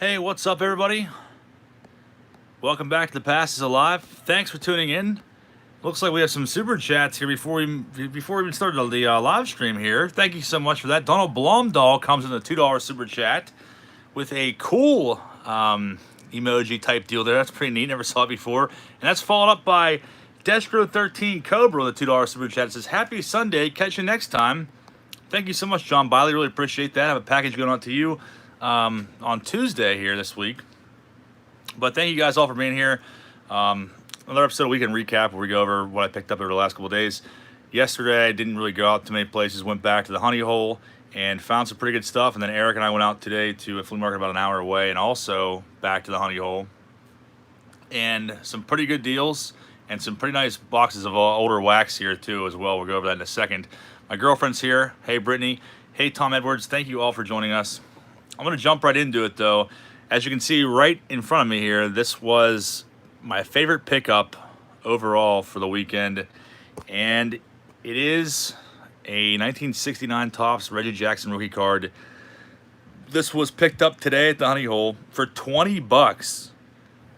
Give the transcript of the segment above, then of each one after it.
Hey, what's up, everybody? Welcome back to The Past is Alive. Thanks for tuning in. Looks like we have some super chats here before we even started the live stream here. Thank you so much for that. Donald Blomdahl comes in a $2 super chat with a cool emoji type deal there. That's pretty neat. Never saw it before. And that's followed up by Destro13 Cobra with a $2 super chat. It says, "Happy Sunday. Catch you next time." Thank you so much, John Biley. Really appreciate that. I have a package going out to you on Tuesday here this week. But thank you guys all for being here. Another episode of Weekend Recap where we go over what I picked up over the last couple of days. Yesterday, I didn't really go out to many places. Went back to the Honey Hole and found some pretty good stuff. And then Eric and I went out today to a flea market about an hour away and also back to the Honey Hole. And some pretty good deals and some pretty nice boxes of older wax here too as well. We'll go over that in a second. My girlfriend's here. Hey, Brittany. Hey, Tom Edwards. Thank you all for joining us. I'm going to jump right into it, though. As you can see right in front of me here, this was my favorite pickup overall for the weekend. And it is a 1969 Topps Reggie Jackson rookie card. This was picked up today at the Honey Hole for 20 bucks.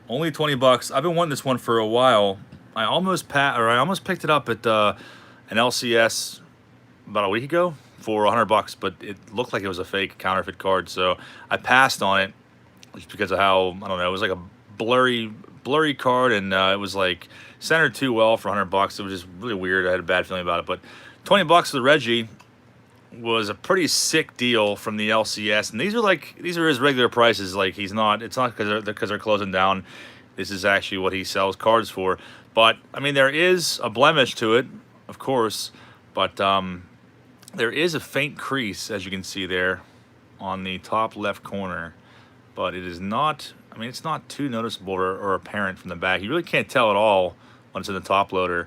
Only 20 bucks. I've been wanting this one for a while. I almost picked it up at an LCS about a week ago for 100 bucks, but it looked like it was a fake counterfeit card, so I passed on it just because of how, I don't know, it was like a blurry card, and it was like centered too well for 100 bucks. It was just really weird. I had a bad feeling about it, but 20 bucks for the Reggie was a pretty sick deal from the LCS, and these are his regular prices. Like, it's not because they're closing down. This is actually what he sells cards for. But I mean, there is a blemish to it, of course, but there is a faint crease, as you can see there, on the top left corner, but it is not, I mean, it's not too noticeable or apparent from the back. You really can't tell at all when it's in the top loader.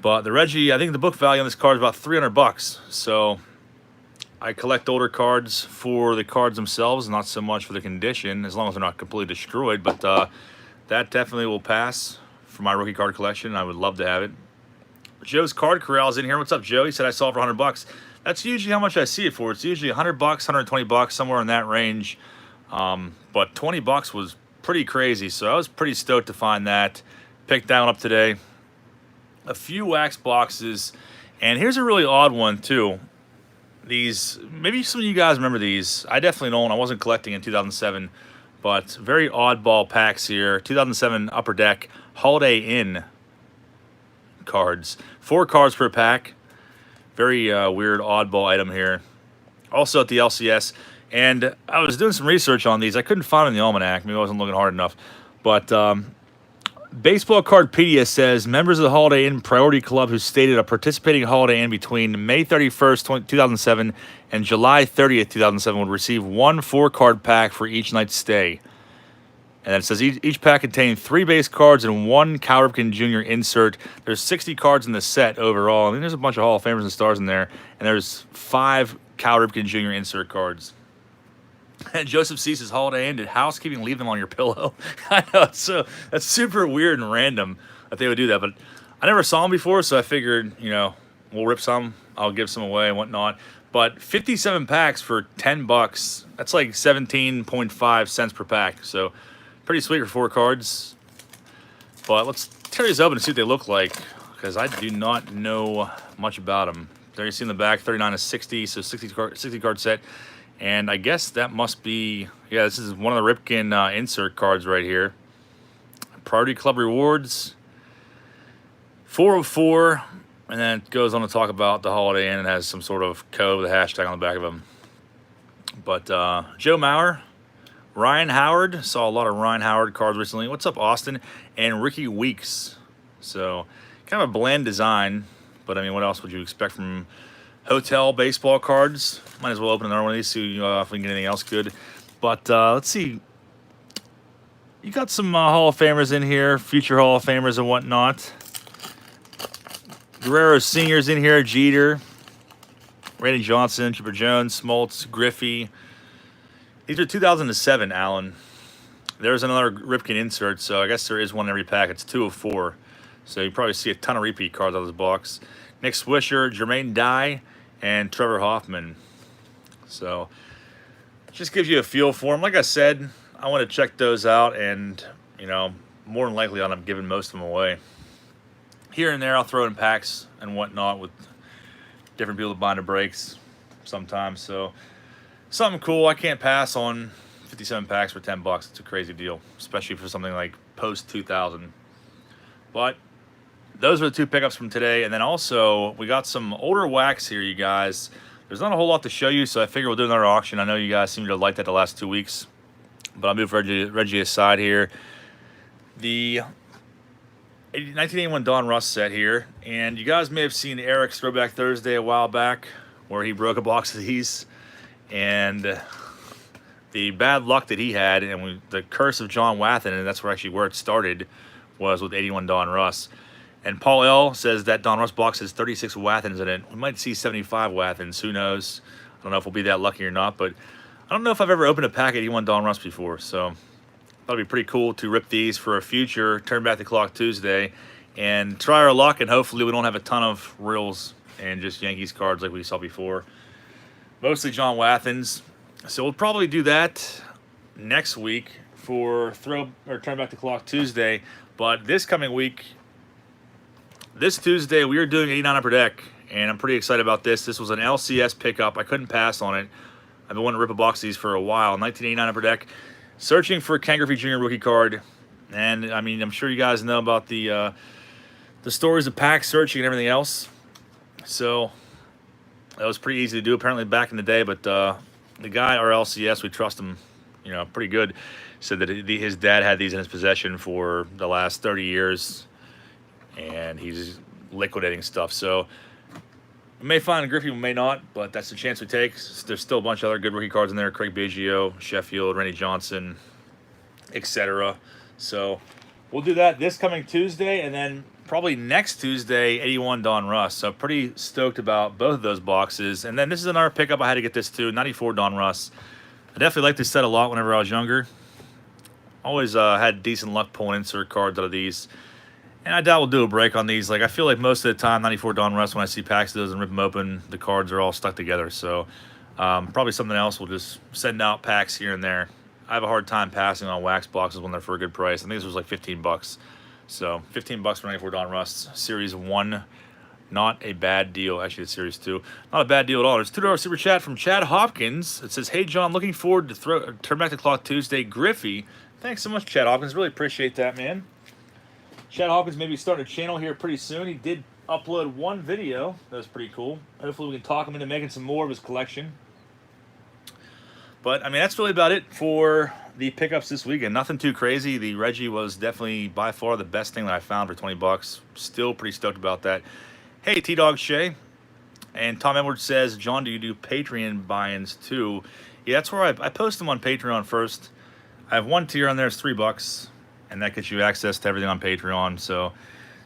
But the Reggie, I think the book value on this card is about 300 bucks. So I collect older cards for the cards themselves, not so much for the condition, as long as they're not completely destroyed. But that definitely will pass for my rookie card collection. I would love to have it. Joe's Card Corral is in here. What's up, Joe? He said I saw it for 100 bucks. That's usually how much I see it for. It's usually 100 bucks, 120 bucks, somewhere in that range. But 20 bucks was pretty crazy, so I was pretty stoked to find that. Picked that one up today. A few wax boxes, and here's a really odd one too. These, maybe some of you guys remember these. I definitely don't. I wasn't collecting in 2007, but very oddball packs here. 2007 Upper Deck Holiday Inn cards. 4 cards per pack. Very weird oddball item here. Also at the LCS, and I was doing some research on these. I couldn't find them in the almanac. Maybe I wasn't looking hard enough. But Baseball Cardpedia says members of the Holiday Inn Priority Club who stayed at a participating Holiday Inn between May 31st, 2007 and July 30th, 2007 would receive 1 4-card pack for each night's stay. And then it says each pack contained 3 base cards and 1 Cal Ripken Jr. insert. There's 60 cards in the set overall. I mean, there's a bunch of Hall of Famers and stars in there. And there's 5 Cal Ripken Jr. insert cards. And Joseph C says, Holiday Inn, did housekeeping leave them on your pillow? I know, so that's super weird and random that they would do that. But I never saw them before, so I figured, you know, we'll rip some. I'll give some away and whatnot. But 57 packs for 10 bucks, that's like 17.5 cents per pack. So pretty sweet for 4 cards. But let's tear these open and see what they look like, because I do not know much about them. There you see in the back, 39 to 60, so 60 card set. And I guess that must be, yeah, this is one of the Ripken insert cards right here. Priority Club Rewards, 404, and then it goes on to talk about the Holiday Inn and has some sort of code with a hashtag on the back of them. But Joe Maurer, Ryan Howard, saw a lot of Ryan Howard cards recently. What's up, Austin? And Ricky Weeks. So kind of a bland design, but I mean, what else would you expect from hotel baseball cards? Might as well open another one of these, see if we can get anything else good. But let's see. You got some Hall of Famers in here, future Hall of Famers and whatnot. Guerrero Sr.'s in here, Jeter, Randy Johnson, Chipper Jones, Smoltz, Griffey. These are 2007, Allen. There's another Ripken insert, so I guess there is one in every pack. It's 2 of 4. So you probably see a ton of repeat cards out of this box. Nick Swisher, Jermaine Dye, and Trevor Hoffman. So just gives you a feel for them. Like I said, I want to check those out, and you know, more than likely, I'm giving most of them away. Here and there, I'll throw in packs and whatnot with different people buying the breaks sometimes. So something cool. I can't pass on 57 packs for $10. It's a crazy deal, especially for something like post 2000. But those are the two pickups from today. And then also, we got some older wax here, you guys. There's not a whole lot to show you, so I figure we'll do another auction. I know you guys seem to like that the last 2 weeks, but I'll move Reggie aside here. The 1981 Don Russ set here, and you guys may have seen Eric's Throwback Thursday a while back, where he broke a box of these, and the bad luck that he had, and the curse of John Wathen, and that's where it started, was with 81 Don Russ. And Paul L says that Don Russ box has 36 Wathens in it. We might see 75 Wathens. Who knows? I don't know if we'll be that lucky or not, but I don't know if I've ever opened a pack of 81 Don Russ before. So that'll be pretty cool to rip these for a future Turn Back the Clock Tuesday and try our luck. And hopefully we don't have a ton of reels and just Yankees cards like we saw before. Mostly John Wathens. So we'll probably do that next week for Turn Back the Clock Tuesday. But this coming week, this Tuesday, we are doing 89 Upper Deck, and I'm pretty excited about this. This was an LCS pickup. I couldn't pass on it. I've been wanting to rip a box of these for a while. 1989 Upper Deck, searching for a Ken Griffey Jr. rookie card. And, I mean, I'm sure you guys know about the stories of pack searching and everything else. So that was pretty easy to do, apparently, back in the day. But the guy, our LCS, we trust him, you know, pretty good, said that his dad had these in his possession for the last 30 years. And he's liquidating stuff. So we may find a Griffey, we may not, but that's the chance we take. There's still a bunch of other good rookie cards in there. Craig Biggio, Sheffield, Randy Johnson, etc. So we'll do that this coming Tuesday, and then probably next Tuesday, 81 Don Russ. So pretty stoked about both of those boxes. And then this is another pickup I had to get this too, 94 Don Russ. I definitely liked this set a lot whenever I was younger. Always had decent luck pulling insert cards out of these. And I doubt we'll do a break on these. Like, I feel like most of the time, 94 Don Russ, when I see packs of those and rip them open, the cards are all stuck together. So probably something else. We'll just send out packs here and there. I have a hard time passing on wax boxes when they're for a good price. I think this was like 15 bucks. So 15 bucks for 94 Don Russ. Series 1, not a bad deal. Actually, it's Series 2. Not a bad deal at all. There's a $2 super chat from Chad Hopkins. It says, "Hey, John, looking forward to Turn Back the Clock Tuesday. Griffey." Thanks so much, Chad Hopkins. Really appreciate that, man. Chad Hawkins may be starting a channel here pretty soon. He did upload one video. That was pretty cool. Hopefully we can talk him into making some more of his collection. But, I mean, that's really about it for the pickups this weekend. Nothing too crazy. The Reggie was definitely by far the best thing that I found for 20 bucks. Still pretty stoked about that. Hey, T-Dog Shay. And Tom Edwards says, "John, do you do Patreon buy-ins too?" Yeah, that's where I post them on Patreon first. I have one tier on there. It's $3. And that gets you access to everything on Patreon. So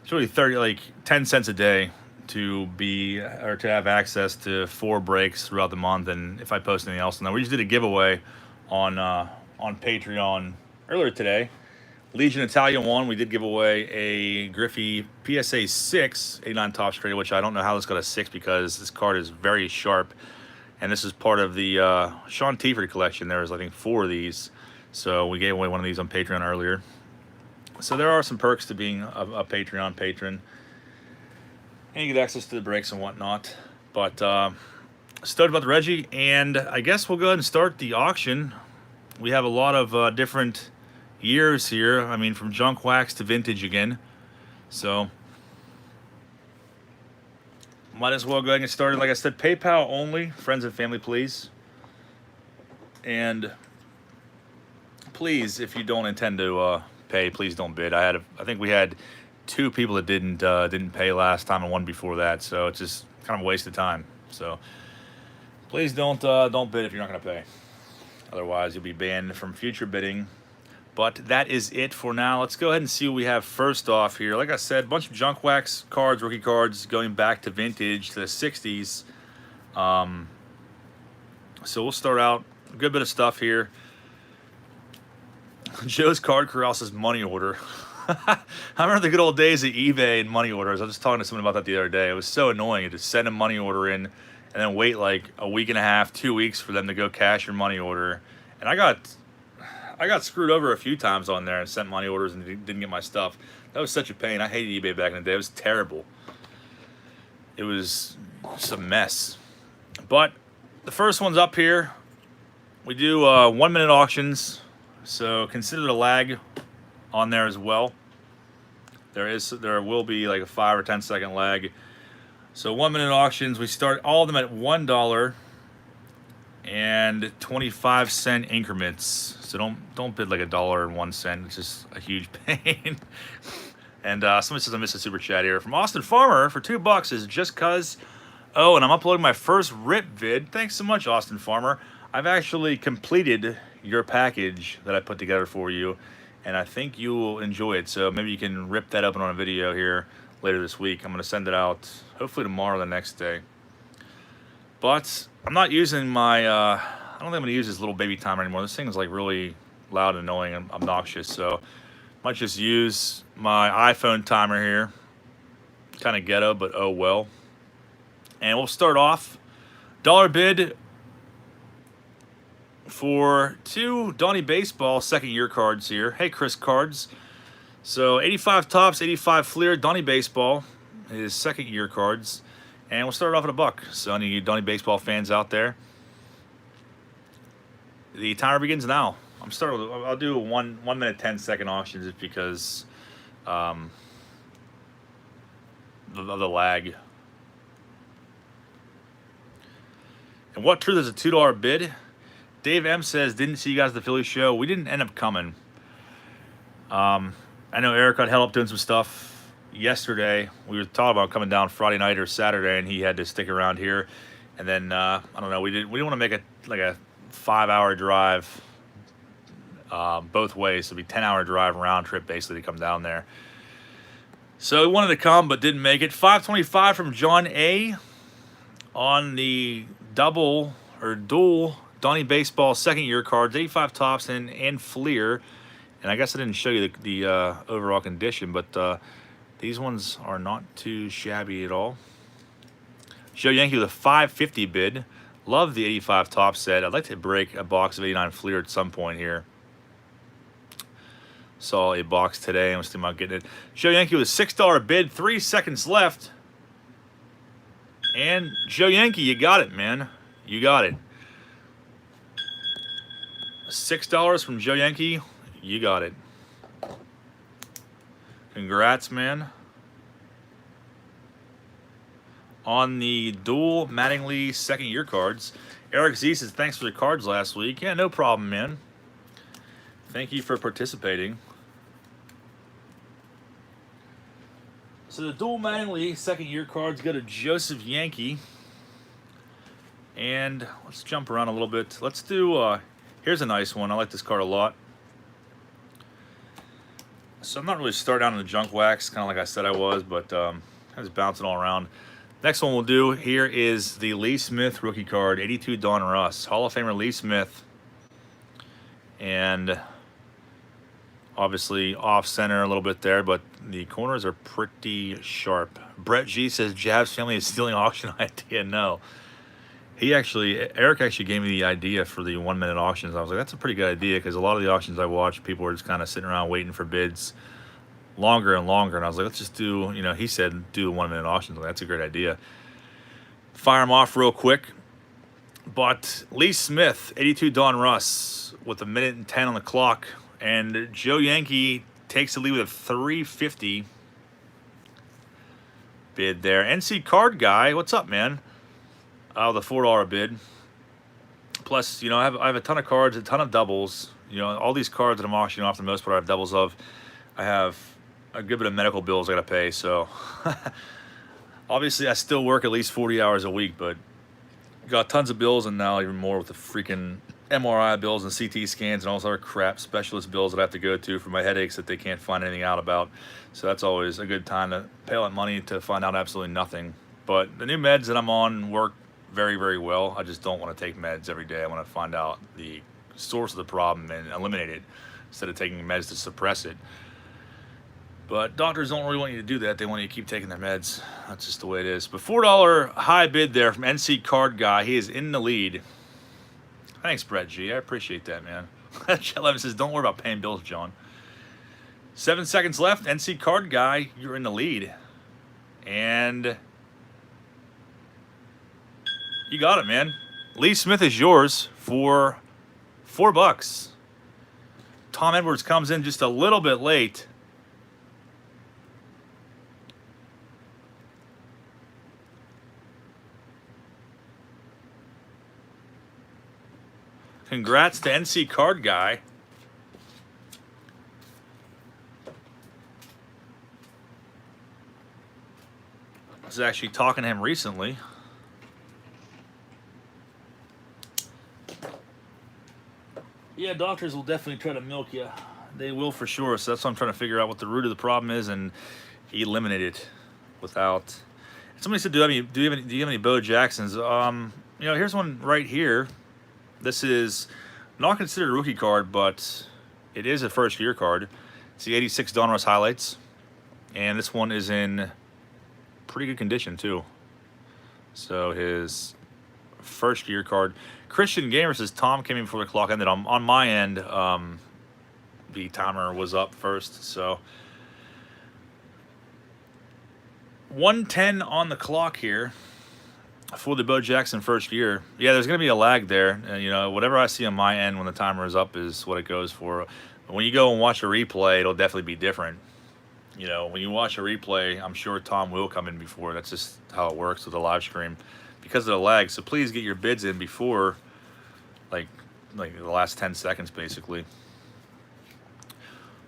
it's really 10 cents a day to have access to 4 breaks throughout the month. And if I post anything else, and then we just did a giveaway on Patreon earlier today. Legion Italian 1, we did give away a Griffey PSA 6 89 Topps Trader, which I don't know how this got a 6 because this card is very sharp. And this is part of the Sean Teford collection. There was, I think, 4 of these. So we gave away one of these on Patreon earlier. So there are some perks to being a Patreon patron. And you get access to the breaks and whatnot. But stoked about the Reggie. And I guess we'll go ahead and start the auction. We have a lot of different years here. I mean, from junk wax to vintage again. So might as well go ahead and get started. Like I said, PayPal only. Friends and family, please. And please, if you don't intend to pay, please don't bid. I think we had 2 people that didn't pay last time and 1 before that, so it's just kind of a waste of time. So please don't bid if you're not going to pay. Otherwise, you'll be banned from future bidding. But that is it for now. Let's go ahead and see what we have first off here. Like I said, a bunch of junk wax cards, rookie cards, going back to vintage to the 60s. So we'll start out a good bit of stuff here. Joe's Card Corral says money order. I remember the good old days of eBay and money orders. I was just talking to someone about that the other day. It was so annoying to send a money order in and then wait like a week and a half, 2 weeks for them to go cash your money order. And I got screwed over a few times on there and sent money orders and didn't get my stuff. That was such a pain. I hated eBay back in the day. It was terrible. It was just a mess. But the first one's up here. We do 1 minute auctions, so consider the lag on there as well. There will be like a 5 or 10 second lag. So 1 minute auctions, we start all of them at $1 and 25-cent increments. So don't bid like $1.01. It's just a huge pain. And somebody says I missed a super chat here from Austin Farmer for $2. Is just cause. Oh, and I'm uploading my first rip vid. Thanks so much, Austin Farmer. I've actually completed your package that I put together for you, and I think you will enjoy it. So maybe you can rip that open on a video here later this week. I'm going to send it out hopefully tomorrow or the next day. But I'm not using my, I don't think I'm going to use this little baby timer anymore. This thing is like really loud and annoying and obnoxious. So I might just use my iPhone timer here. Kind of ghetto, but oh well. And we'll start off. Dollar bid for 2 Donnie Baseball second year cards here. Hey, Chris Cards. So 85 tops, 85 Fleer, Donnie Baseball, his second year cards. And we'll start off at $1. So any Donnie Baseball fans out there, the timer begins now. I'll do a 1 minute 10-second auction just because of the lag. And what truth is a $2 bid? Dave M says, didn't see you guys at the Philly show. We didn't end up coming. I know Eric got held up doing some stuff yesterday. We were talking about coming down Friday night or Saturday, and he had to stick around here. And then I don't know. We didn't want to make a 5-hour drive both ways. So it'd be 10-hour drive round trip basically to come down there. So we wanted to come but didn't make it. 525 from John A on the double or dual Donnie Baseball second year cards, 85 tops and Fleer. And I guess I didn't show you the overall condition, but these ones are not too shabby at all. Joe Yankee with a 550 bid. Love the 85 top set. I'd like to break a box of 89 Fleer at some point here. Saw a box today. I'm thinking about getting it. Joe Yankee with a $6 bid. 3 seconds left. And Joe Yankee, you got it, man. You got it. $6 from Joe Yankee. You got it. Congrats, man. On the dual Mattingly second year cards, Eric Z says, thanks for the cards last week. Yeah, no problem, man. Thank you for participating. So the dual Mattingly second year cards go to Joseph Yankee. And let's jump around a little bit. Let's do, here's a nice one. I like this card a lot. So I'm not really starting out in the junk wax, kind of like I said I was, but kind of just bouncing all around. Next one we'll do here is the Lee Smith rookie card, 82 Don Russ. Hall of Famer Lee Smith. And obviously off center a little bit there, but the corners are pretty sharp. Brett G says, Jabs family is stealing auction idea. No. Eric actually gave me the idea for the 1 minute auctions. I was like, that's a pretty good idea, because a lot of the auctions I watch, people were just kind of sitting around waiting for bids longer and longer. And I was like, let's just do, he said, do 1 minute auctions. Like, that's a great idea. Fire them off real quick. But Lee Smith, 82 Don Russ, with 1 minute and 10 on the clock. And Joe Yankee takes the lead with a 350 bid there. NC Card Guy, what's up, man? The $4 bid. Plus, I have a ton of cards, a ton of doubles. All these cards that I'm auctioning off, the most part I have doubles of. I have a good bit of medical bills I gotta pay, so obviously I still work at least 40 hours a week, but got tons of bills, and now even more with the freaking MRI bills and CT scans and all this other crap, specialist bills that I have to go to for my headaches that they can't find anything out about. So that's always a good time to pay all that money to find out absolutely nothing. But the new meds that I'm on work very, very well. I just don't want to take meds every day. I want to find out the source of the problem and eliminate it instead of taking meds to suppress it. But doctors don't really want you to do that. They want you to keep taking their meds. That's just the way it is. But $4 high bid there from NC Card Guy. He is in the lead. Thanks, Brett G. I appreciate that, man. Chet says, don't worry about paying bills, John. 7 seconds left. NC Card Guy, you're in the lead. And you got it, man. Lee Smith is yours for $4. Tom Edwards comes in just a little bit late. Congrats to NC Card Guy. I was actually talking to him recently. Yeah, doctors will definitely try to milk you. They will for sure. So that's why I'm trying to figure out what the root of the problem is and eliminate it without. Somebody said, do you have any Bo Jacksons? Here's one right here. This is not considered a rookie card, but it is a first year card. It's the 86 Donruss highlights. And this one is in pretty good condition too. So his first year card. Christian Gamer says Tom came in before the clock ended. On my end, the timer was up first. So 1:10 on the clock here for the Bo Jackson first year. Yeah, there's going to be a lag there. Whatever I see on my end when the timer is up is what it goes for. When you go and watch a replay, it'll definitely be different. When you watch a replay, I'm sure Tom will come in before. That's just how it works with the live stream because of the lag. So please get your bids in before, like the last 10 seconds, basically.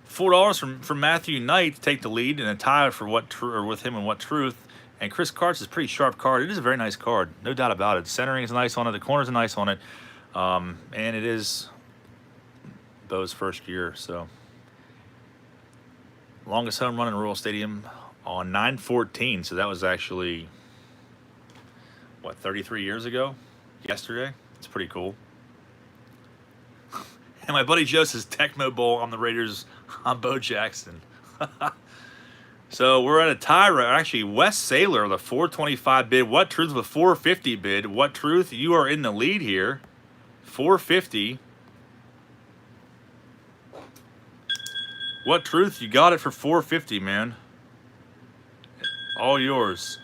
$4 from Matthew Knight to take the lead and a tie for with him and What Truth. And Chris Karts is a pretty sharp card. It is a very nice card, no doubt about it. Centering is nice on it. The corners are nice on it. And it is Bo's first year. So longest home run in Royal Stadium on 9/14. So that was actually, 33 years ago? Yesterday? It's pretty cool. And my buddy Joe says Tecmo Bowl on the Raiders on Bo Jackson. So we're at a tie right. Actually, Wes Saylor, the 425 bid. What Truth with 450 bid. What Truth, you are in the lead here. 450. What Truth, you got it for 450, man. All yours.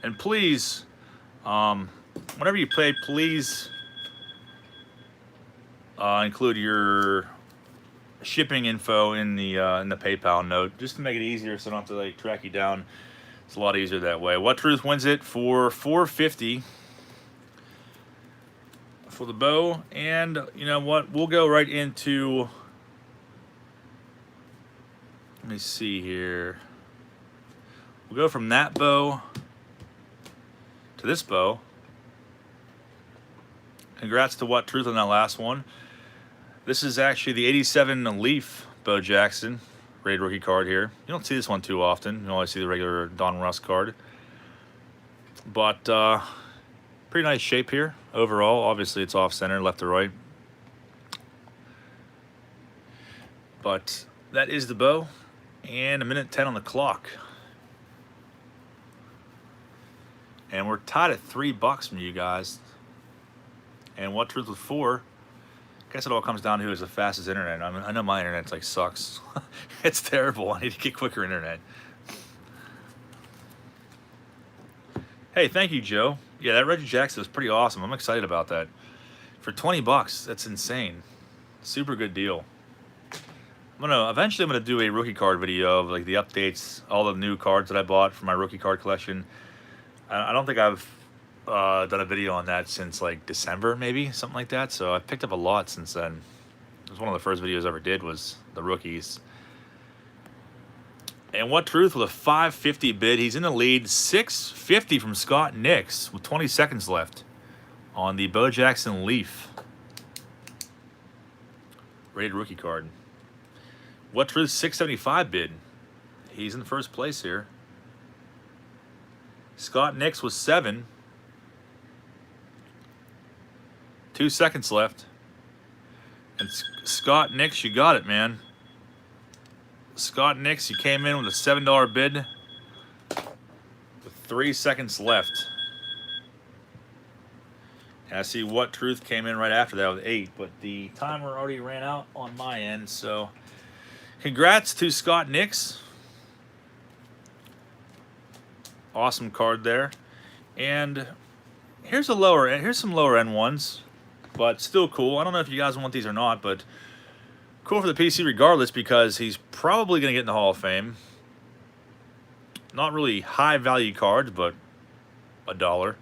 And please, whenever you play, please include your shipping info in the PayPal note, just to make it easier, so I don't have to track you down. It's a lot easier that way. What Truth wins it for 450 for the Bo, and you know what? We'll go right into. Let me see here. We'll go from that Bo to this Bo. Congrats to What Truth on that last one. This is actually the 87 Leaf Bo Jackson rated rookie card here. You don't see this one too often. You always see the regular Don Russ card. But pretty nice shape here overall. Obviously it's off center, left to right. But that is the Bo. And 1:10 on the clock. And we're tied at $3 from you guys. And What Truth with 4. I guess it all comes down to is the fastest internet. I know my internet sucks. It's terrible. I need to get quicker internet. Hey, thank you, Joe. Yeah, that Reggie Jackson was pretty awesome. I'm excited about that. For $20, that's insane. Super good deal. Eventually I'm gonna do a rookie card video of the updates, all the new cards that I bought for my rookie card collection. I don't think I've done a video on that since December, maybe something like that. So I've picked up a lot since then. It was one of the first videos I ever did was the rookies. And What Truth with a 550 bid. He's in the lead. 650 from Scott Nix with 20 seconds left on the Bo Jackson Leaf rated rookie card. What Truth 675 bid. He's in first place here. Scott Nix was 7. 2 seconds left. And Scott Nix, you got it, man. Scott Nix, you came in with a $7 bid with 3 seconds left. And I see What Truth came in right after that with 8, but the timer already ran out on my end, so congrats to Scott Nix. Awesome card there. And here's some lower end ones, but still cool. I don't know if you guys want these or not, but cool for the PC regardless, because he's probably going to get in the Hall of Fame. Not really high value cards, but $1.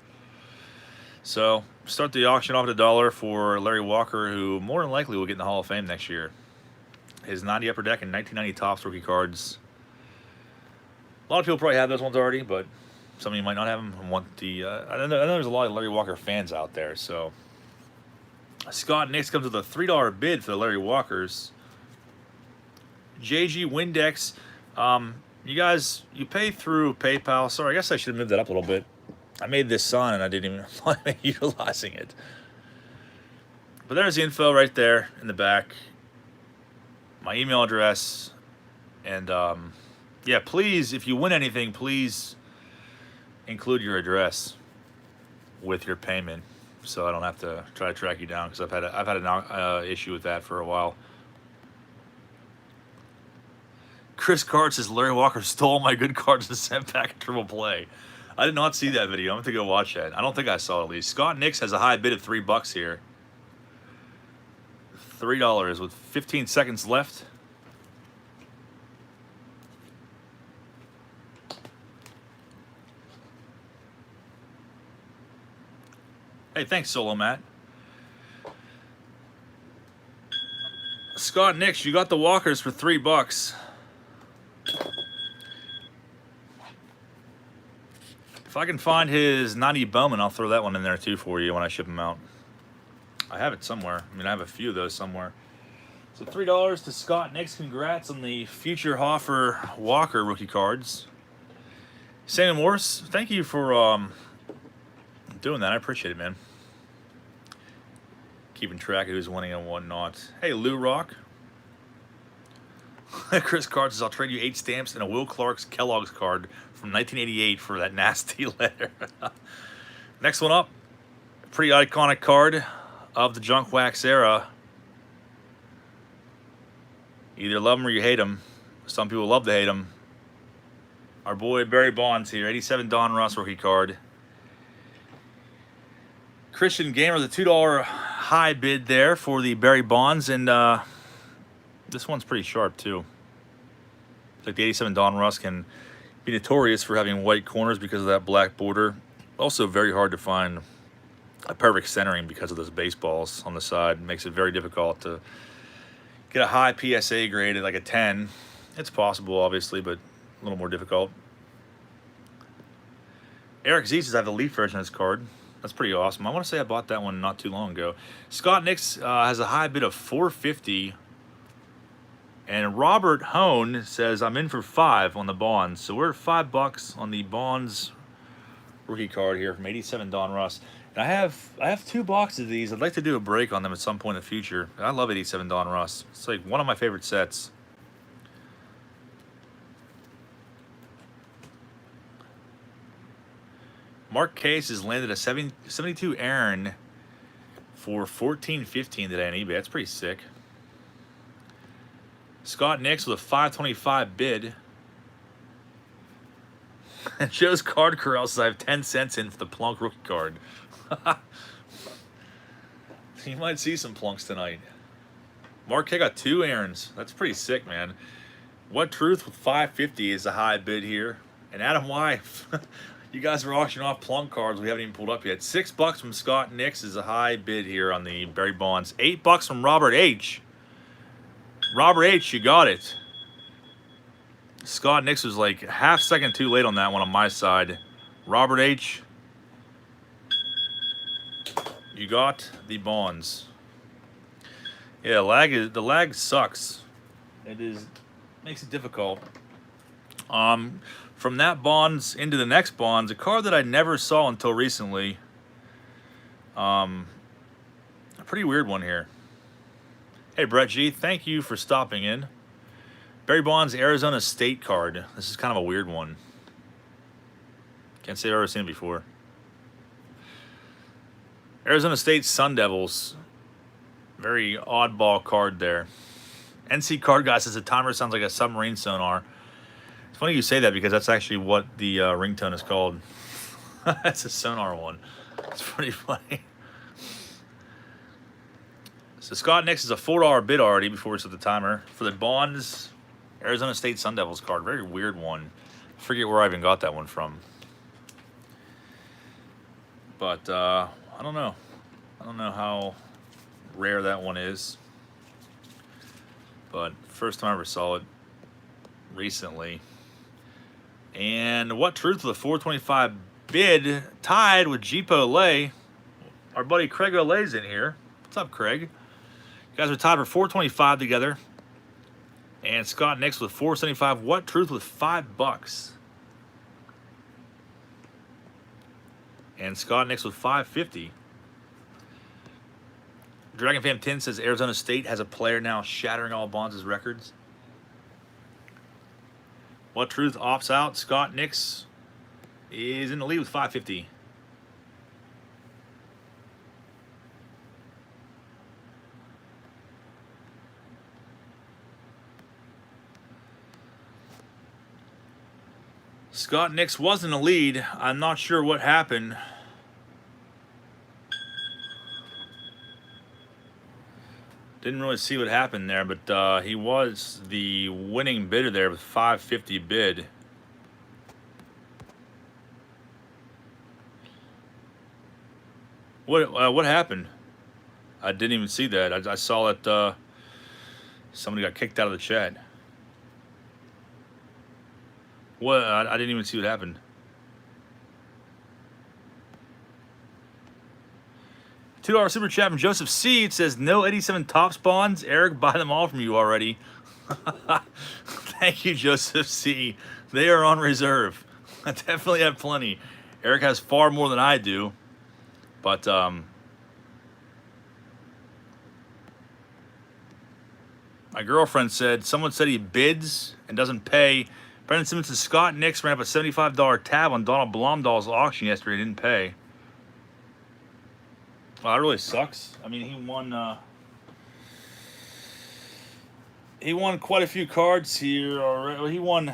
So start the auction off at $1 for Larry Walker, who more than likely will get in the Hall of Fame next year. His 90 Upper Deck and 1990 Topps rookie cards. A lot of people probably have those ones already, but some of you might not have them and want the... I know there's a lot of Larry Walker fans out there, so... Scott Nix comes with a $3 bid for the Larry Walkers. JG Windex. You guys, you pay through PayPal. Sorry, I guess I should have moved that up a little bit. I made this on and I didn't even plan on utilizing it. But there's the info right there in the back. My email address. And, yeah, please, if you win anything, please include your address with your payment, so I don't have to try to track you down, because I've had an issue with that for a while. Chris Card says Larry Walker stole my good cards and sent back a triple play. I did not see that video. I'm going to go watch that. I don't think I saw it at least. Scott Nix has a high bid of $3 here. $3 with 15 seconds left. Hey, thanks, Solo Matt. Scott Nix, you got the Walkers for $3. If I can find his 90 Bowman, I'll throw that one in there too for you when I ship them out. I have it somewhere. I mean, I have a few of those somewhere. So $3 to Scott Nix. Congrats on the future Hoffer Walker rookie cards. Samuel Morse, thank you for doing that. I appreciate it, man. Keeping track of who's winning and whatnot. Hey, Lou Rock. Chris Card says, I'll trade you 8 stamps and a Will Clark's Kellogg's card from 1988 for that nasty letter. Next one up. Pretty iconic card of the junk wax era. Either love him or you hate him. Some people love to hate him. Our boy Barry Bonds here. 87 Don Ross rookie card. Christian Gamer, the $2 high bid there for the Barry Bonds, and this one's pretty sharp too. Like the 87 Don Russ can be notorious for having white corners because of that black border. Also very hard to find a perfect centering because of those baseballs on the side. It makes it very difficult to get a high PSA grade at like a 10. It's possible, obviously, but a little more difficult. Eric Z says I have the Leaf version of this card. That's pretty awesome. I want to say I bought that one not too long ago. Scott Nix has a high bid of $450. And Robert Hone says I'm in for $5 on the Bonds. So we're at $5 on the Bonds rookie card here from 87 Don Russ. And I have 2 boxes of these. I'd like to do a break on them at some point in the future. I love 87 Don Russ. It's like one of my favorite sets. Mark Case has landed a 72 Aaron for $14.15 today on eBay. That's pretty sick. Scott Nix with a $5.25 bid. And Joe's Card Corral says I have 10 cents in for the Plunk rookie card. You might see some Plunks tonight. Mark K got 2 Aarons. That's pretty sick, man. What Truth with $5.50 is a high bid here. And Adam Y. You guys are auctioning off Plunk cards we haven't even pulled up yet. $6 from Scott Nix is a high bid here on the Barry Bonds. $8 from Robert H. Robert H, you got it. Scott Nix was like a half second too late on that one on my side. Robert H, you got the Bonds. Yeah, the lag sucks. Makes it difficult. From that Bonds into the next Bonds, a card that I never saw until recently. A pretty weird one here. Hey, Brett G, thank you for stopping in. Barry Bonds Arizona State card. This is kind of a weird one. Can't say I've ever seen it before. Arizona State Sun Devils. Very oddball card there. NC Card Guy says the timer sounds like a submarine sonar. It's funny you say that because that's actually what the ringtone is called. That's a sonar one. It's pretty funny. So Scott Nix is a $4 bid already before we set the timer for the Bonds Arizona State Sun Devils card. Very weird one. I forget where I even got that one from. But I don't know. I don't know how rare that one is. But first time I ever saw it recently. And what truth with a 425 bid tied with Jeep Olay. Our buddy Craig Olay's in here. What's up, Craig? You guys are tied for 425 together. And Scott Nix with 475. What truth with $5? And Scott Nix with 550. Dragon Fan 10 says Arizona State has a player now shattering all Bonds' records. What truth opts out? Scott Nix is in the lead with 550. Scott Nix was in the lead. I'm not sure what happened. Didn't really see what happened there, but he was the winning bidder there with 550 bid. What happened? I didn't even see that. I saw that somebody got kicked out of the chat. What? I didn't even see what happened. $2 super chat from Joseph C. It says, no 87 Topps Bonds. Eric, buy them all from you already. Thank you, Joseph C. They are on reserve. I definitely have plenty. Eric has far more than I do. But, my girlfriend said, someone said he bids and doesn't pay. Brendan Simmons and Scott Nix ran up a $75 tab on Donald Blomdahl's auction yesterday. He didn't pay. Well, that really sucks. I mean, he won quite a few cards here already. He won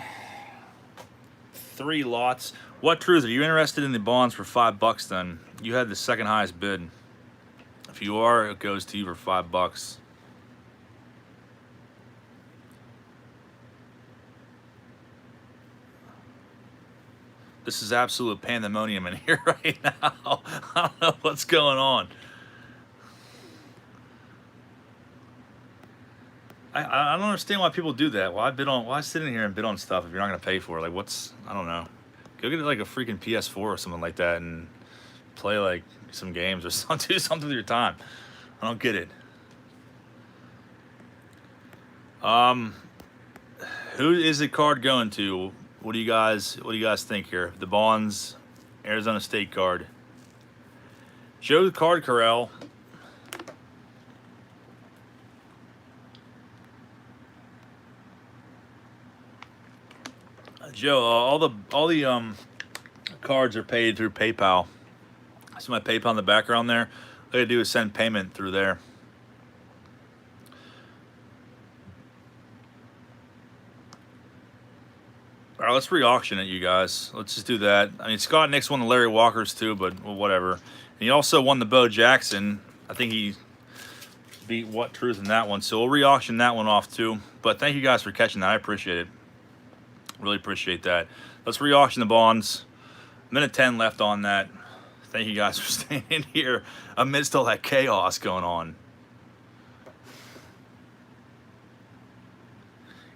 3 lots. What truth? Are you interested in the Bonds for $5 then? You had the second highest bid. If you are, it goes to you for $5. This is absolute pandemonium in here right now. I don't know what's going on. I don't understand why people do that. Why sit in here and bid on stuff if you're not gonna pay for it? Like, I don't know. Go get like a freaking PS4 or something like that and play like some games or something. Do something with your time. I don't get it. Who is the card going to? What do you guys think here? The Bonds Arizona State card. Joe Card Corral. Joe, all the cards are paid through PayPal. See my PayPal in the background there? All I do is send payment through there. All right, let's re-auction it, you guys. Let's just do that. I mean, Scott Nix won the Larry Walkers too, but well, whatever. And he also won the Bo Jackson. I think he beat What Truth in that one, so we'll re-auction that one off too. But thank you guys for catching that. I appreciate it. Really appreciate that. Let's re-auction the Bonds. Minute 10 left on that. Thank you guys for staying in here amidst all that chaos going on.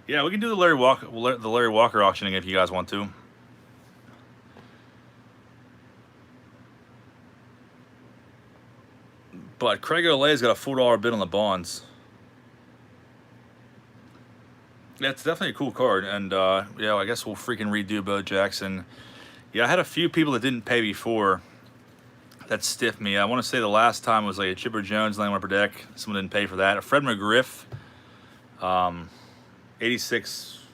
Yeah, we can do the Larry Walker auctioning if you guys want to. But Craig Olay's got a $4 bid on the Bonds. Yeah, it's definitely a cool card, and yeah, I guess we'll freaking redo Bo Jackson. Yeah, I had a few people that didn't pay before. That stiffed me. I want to say the last time was like a Chipper Jones laying on upper deck. Someone didn't pay for that. A Fred McGriff. 86.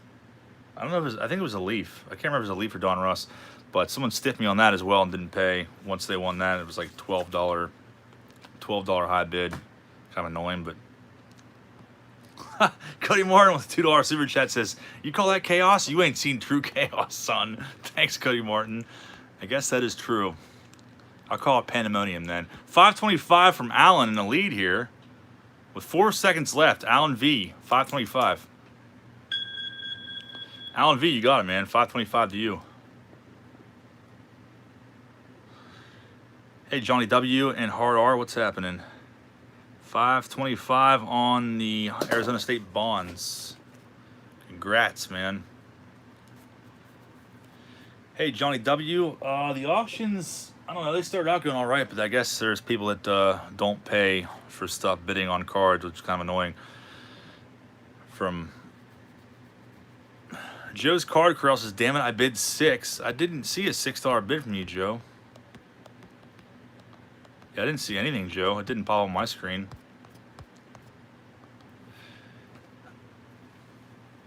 I don't know if it was, I think it was a Leaf. I can't remember if it was a Leaf or Don Russ, but someone stiffed me on that as well and didn't pay. Once they won that, it was like $12 high bid. Kind of annoying, but Cody Martin with a $2 super chat says, "You call that chaos? You ain't seen true chaos, son." Thanks, Cody Martin. I guess that is true. I'll call it pandemonium then. 525 from Allen in the lead here with 4 seconds left. Allen V, 525. Allen V, you got it, man. 525 to you. Hey, Johnny W and Hard R, what's happening? 525 on the Arizona State bonds. Congrats, man. Hey, Johnny W. The auctions, I don't know, they started out going all right, but I guess there's people that don't pay for stuff bidding on cards, which is kind of annoying. From Joe's Card Corral says, "Damn it, I bid 6. I didn't see a $6 bid from you, Joe." Yeah, I didn't see anything, Joe. It didn't pop on my screen.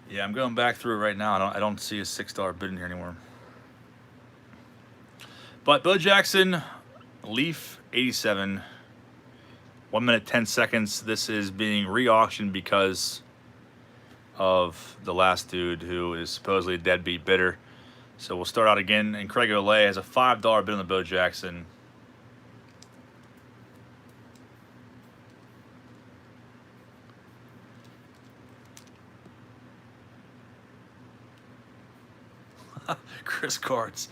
Yeah, I'm going back through it right now. I don't see a $6 bid in here anymore. But Bo Jackson, Leaf 87, 1 minute 10 seconds. This is being re-auctioned because of the last dude who is supposedly a deadbeat bidder. So we'll start out again, and Craig Olay has a $5 bid on the Bo Jackson. Chris Cards.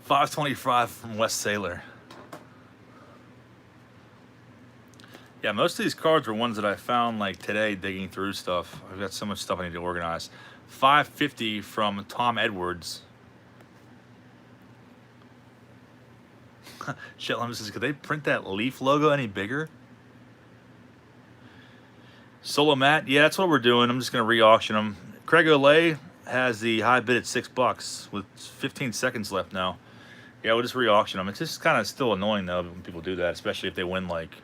525 from Wes Saylor. Yeah, most of these cards were ones that I found like today digging through stuff. I've got so much stuff I need to organize. 550 from Tom Edwards. Chet Lemon says, "Could they print that Leaf logo any bigger?" Solo Matt, yeah, that's what we're doing. I'm just going to re-auction them. Craig Olay has the high bid at $6 with 15 seconds left now. Yeah, we'll just re-auction them. It's just kind of still annoying though when people do that, especially if they win like,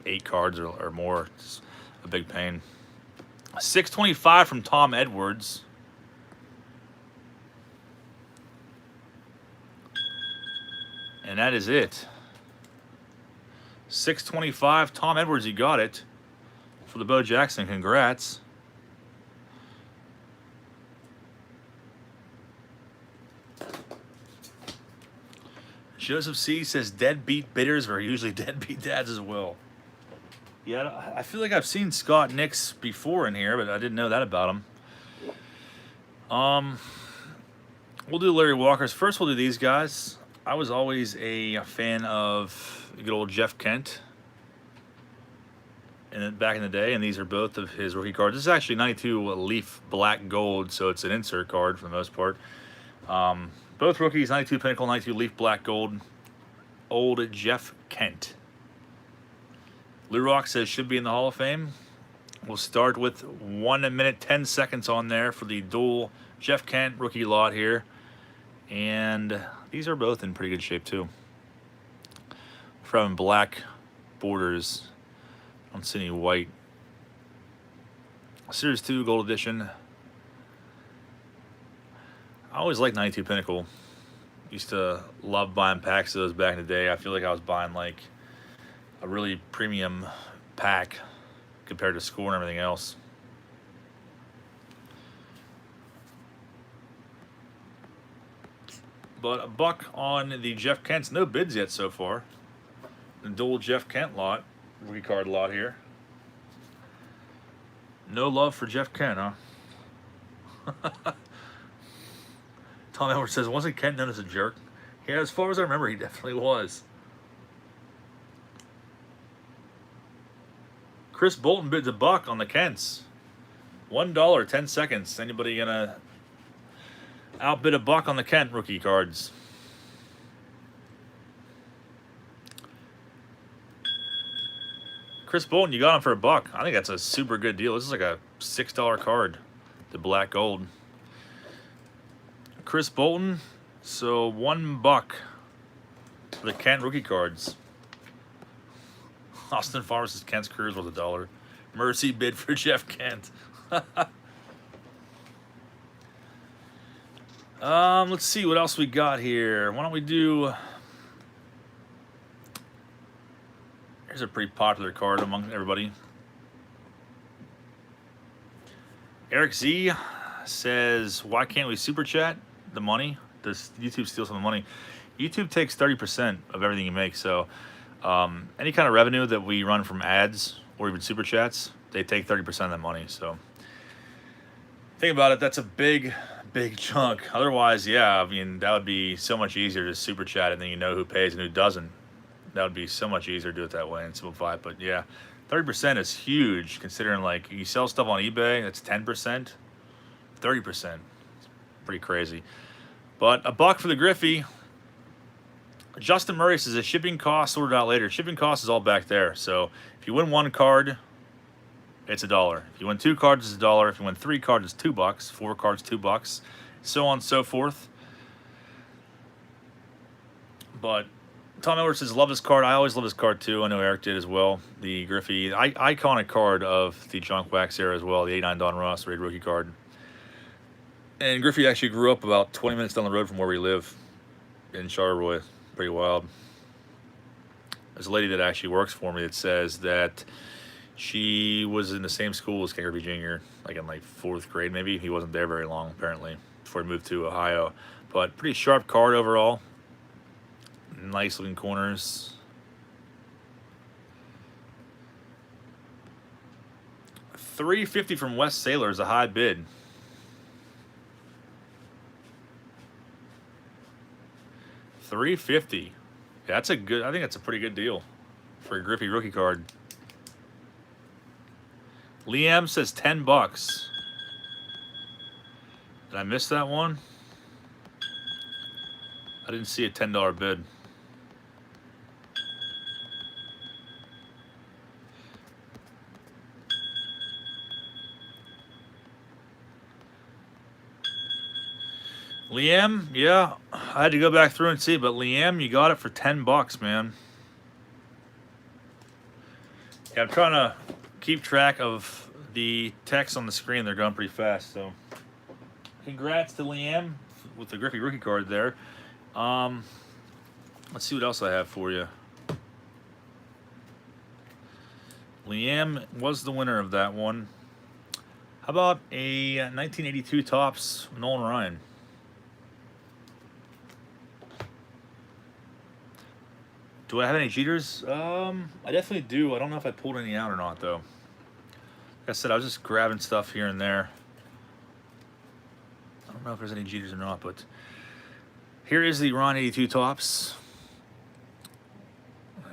8 cards or more. It's a big pain. 625 from Tom Edwards. And that is it. 625, Tom Edwards, you got it. For the Bo Jackson, congrats. Joseph C says deadbeat bidders are usually deadbeat dads as well. Yeah, I feel like I've seen Scott Nix before in here, but I didn't know that about him. We'll do Larry Walker's. First, we'll do these guys. I was always a fan of good old Jeff Kent back in the day, and these are both of his rookie cards. This is actually 92 Leaf Black Gold, so it's an insert card for the most part. Both rookies, 92 Pinnacle, 92 Leaf Black Gold. Old Jeff Kent. Lou Rock says should be in the Hall of Fame. We'll start with 1 minute 10 seconds on there for the dual Jeff Kent rookie lot here. And these are both in pretty good shape too. From black borders. I don't see any white. Series 2 Gold Edition. I always liked 92 Pinnacle. Used to love buying packs of those back in the day. I feel like I was buying like a really premium pack compared to Score and everything else. But a buck on the Jeff Kent's. No bids yet so far. The dual Jeff Kent lot, rookie card lot here. No love for Jeff Kent, huh? Tom Edwards says, wasn't Kent known as a jerk? Yeah, as far as I remember, he definitely was. Chris Bolton bids a buck on the Kents. $1, 10 seconds. Anybody gonna outbid a buck on the Kent rookie cards? Chris Bolton, you got him for a buck. I think that's a super good deal. This is like a $6 card, the black gold. Chris Bolton, so $1 for the Kent rookie cards. Austin Farmer says Kent's career is worth $1. Mercy bid for Jeff Kent. Let's see what else we got here. Why don't we do... Here's a pretty popular card among everybody. Eric Z says, why can't we super chat the money? Does YouTube steal some of the money? YouTube takes 30% of everything you make, so any kind of revenue that we run from ads or even super chats, they take 30% of that money. So think about it, that's a big chunk. Otherwise, yeah, I mean, that would be so much easier to super chat and then you know who pays and who doesn't. That would be so much easier to do it that way and simplify it. But yeah, 30% is huge considering, like, you sell stuff on eBay, that's 10%, 30%. It's pretty crazy. But $1 for the Griffey. Justin Murray says the shipping cost sorted out later. Shipping cost is all back there. So if you win 1 card, it's $1. If you win 2 cards, it's $1. If you win 3 cards, it's $2. 4 cards, $2. So on and so forth. But Tom Edwards says, love this card. I always love this card too. I know Eric did as well. The Griffey, iconic card of the Junk Wax era as well. The 89 Don Ross rated rookie card. And Griffey actually grew up about 20 minutes down the road from where we live in Charleroi. Pretty wild. There's a lady that actually works for me that says that she was in the same school as Ken Griffey Jr., like in 4th grade maybe. He wasn't there very long, apparently, before he moved to Ohio. But pretty sharp card overall. Nice looking corners. $350 from West Sailor is a high bid. $350. Yeah, that's a good. I think that's a pretty good deal for a Griffey rookie card. Liam says $10. Did I miss that one? I didn't see a $10 bid. Liam, yeah, I had to go back through and see, but Liam, you got it for $10, man. Yeah, I'm trying to keep track of the text on the screen. They're going pretty fast, so congrats to Liam with the Griffey rookie card there. Let's see what else I have for you. Liam was the winner of that one. How about a 1982 Topps Nolan Ryan? Do I have any cheaters? I definitely do. I don't know if I pulled any out or not, though. Like I said, I was just grabbing stuff here and there. I don't know if there's any cheaters or not, but here is the Ron 82 Topps.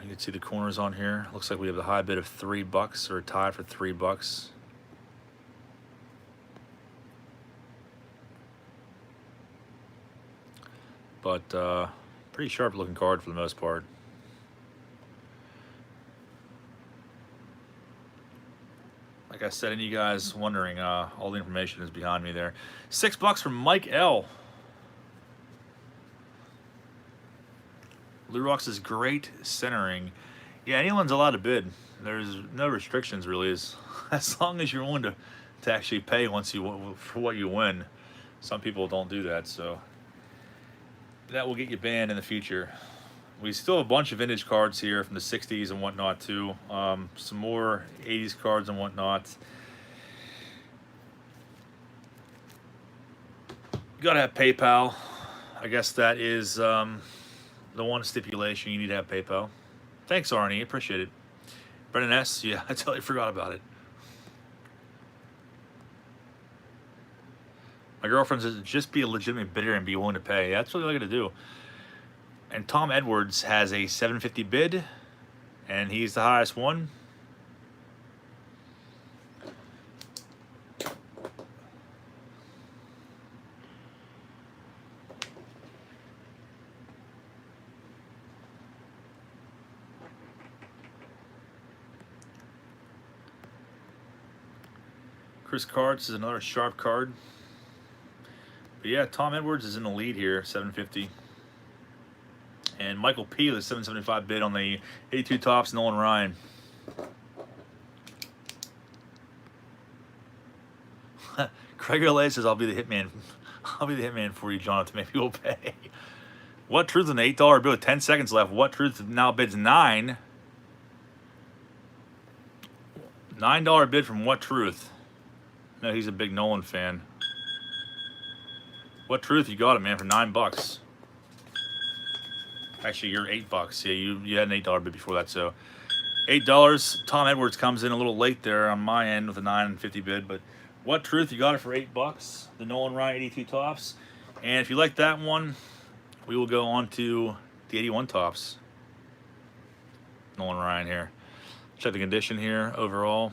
You can see the corners on here. Looks like we have the high bid of $3 or a tie for $3. But pretty sharp looking card for the most part. Like I said, any of you guys wondering, all the information is behind me there. $6 from Mike L. Lou Rox is great centering. Yeah, anyone's allowed to bid. There's no restrictions really, as long as you're willing to actually pay once you for what you win. Some people don't do that, so that will get you banned in the future. We still have a bunch of vintage cards here from the 60s and whatnot too. Some more 80s cards and whatnot. You gotta have PayPal. I guess that is the one stipulation. You need to have PayPal. Thanks, Arnie. Appreciate it. Brennan S. Yeah, I totally forgot about it. My girlfriend says just be a legitimate bidder and be willing to pay. That's what I gotta do. And Tom Edwards has a $750 bid, and he's the highest one. Chris Cards is another sharp card. But yeah, Tom Edwards is in the lead here, $750. And Michael P. with a $775 bid on the 82 Topps Nolan Ryan. Craig LA says, I'll be the hitman. I'll be the hitman for you, John, to make people pay. What Truth, an $8 bill with 10 seconds left. What Truth now bids 9. $9 bid from What Truth. No, he's a big Nolan fan. What Truth, you got it, man, for $9. Actually, you're $8. Yeah, you had an $8 bid before that, so $8. Tom Edwards comes in a little late there on my end with a $9.50 bid, but What Truth, you got it for $8. The Nolan Ryan 82 tops. And if you like that one, we will go on to the 81 tops. Nolan Ryan here. Check the condition here overall.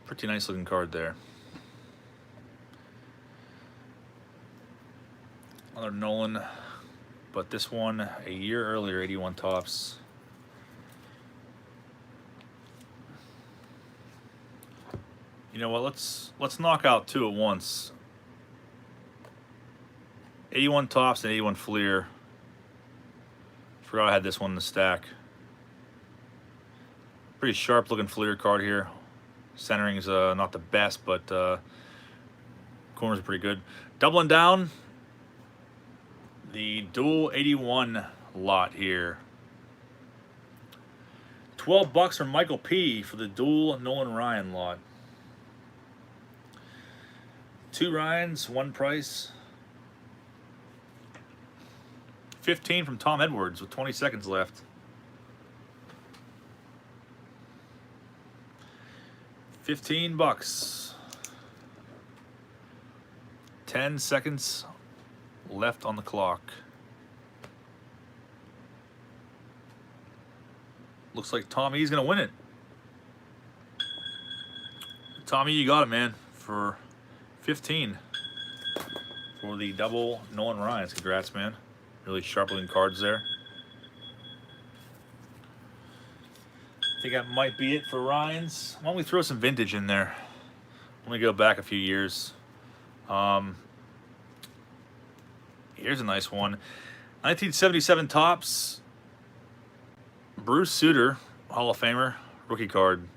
Pretty nice looking card there. Another Nolan, but this one a year earlier, 81 tops. You know what? Let's knock out 2 at once. 81 tops and 81 Fleer. Forgot I had this one in the stack. Pretty sharp looking Fleer card here. Centering's not the best, but corners are pretty good. Doubling down the dual 81 lot here. $12 from Michael P for the dual Nolan Ryan lot. 2 Ryans, 1 price. 15 from Tom Edwards with 20 seconds left. $15. 10 seconds left on the clock. Looks like Tommy's gonna win it. Tommy, you got it, man, for 15 for the double Nolan Ryans. Congrats, man. Really sharp looking cards there. I think that might be it for Ryans. Why don't we throw some vintage in there? Let me go back a few years. Here's a nice one. 1977 tops. Bruce Sutter, Hall of Famer, rookie card.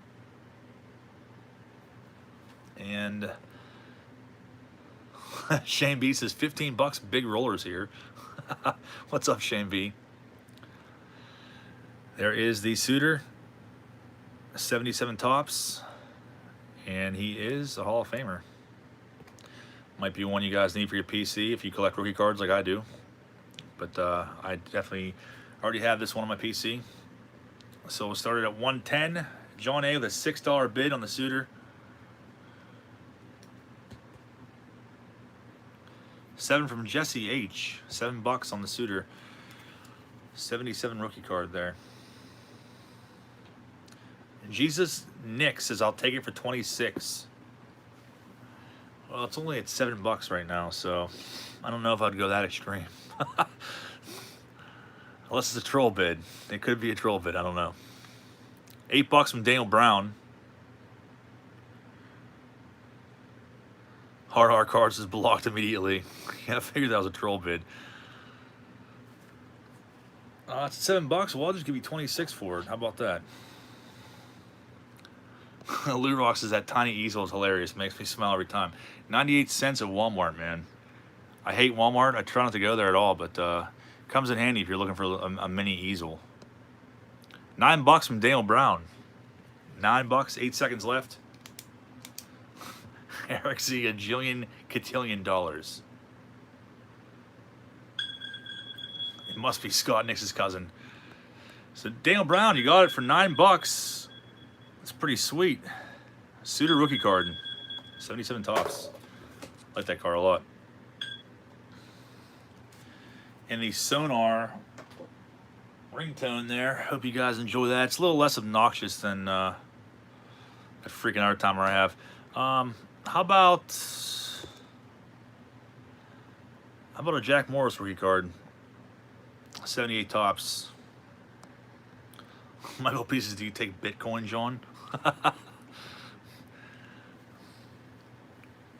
And Shane B says $15, big rollers here. What's up, Shane B? There is the Sutter, 77 tops, and he is a Hall of Famer. Might be one you guys need for your PC if you collect rookie cards like I do. But I definitely already have this one on my PC. So we'll start it at 110. John A with a $6 bid on the Sutter. 7 from Jesse H. $7 on the Sutter. 77 rookie card there. Jesus Nick says, I'll take it for 26. Well, it's only at $7 right now, so I don't know if I'd go that extreme. Unless it's a troll bid. It could be a troll bid, I don't know. $8 from Daniel Brown. Hard cards is blocked immediately. Yeah, I figured that was a troll bid. It's $7. Well, I'll just give you 26 for it. How about that? Lou Rock says that tiny easel is hilarious. Makes me smile every time. 98 cents at Walmart, man. I hate Walmart. I try not to go there at all, but comes in handy if you're looking for a mini easel. $9 from Daniel Brown. $9, 8 seconds left. Eric Z, a jillion, cotillion dollars. It must be Scott Nix's cousin. So Daniel Brown, you got it for $9. That's pretty sweet. Sutter rookie card, 77 tops. Like that card a lot. And the Sonar ringtone there. Hope you guys enjoy that. It's a little less obnoxious than that freaking art timer I have. How about a Jack Morris rookie card? 78 tops. Michael Pieces, do you take Bitcoin, John?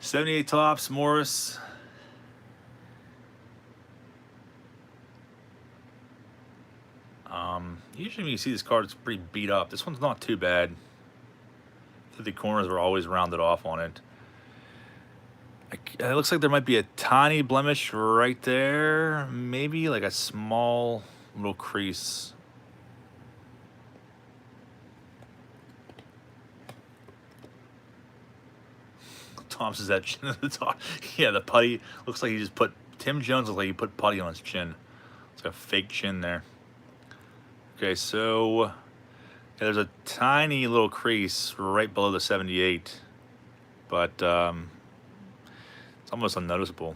78 tops, Morris. Usually when you see this card, it's pretty beat up. This one's not too bad. The corners are always rounded off on it. It looks like there might be a tiny blemish right there. Maybe like a small little crease. Tom's is that chin at the top. Yeah, the putty. Looks like he just put, Tim Jones looks like he put putty on his chin. It's got a fake chin there. Okay, so yeah, there's a tiny little crease right below the 78. But it's almost unnoticeable.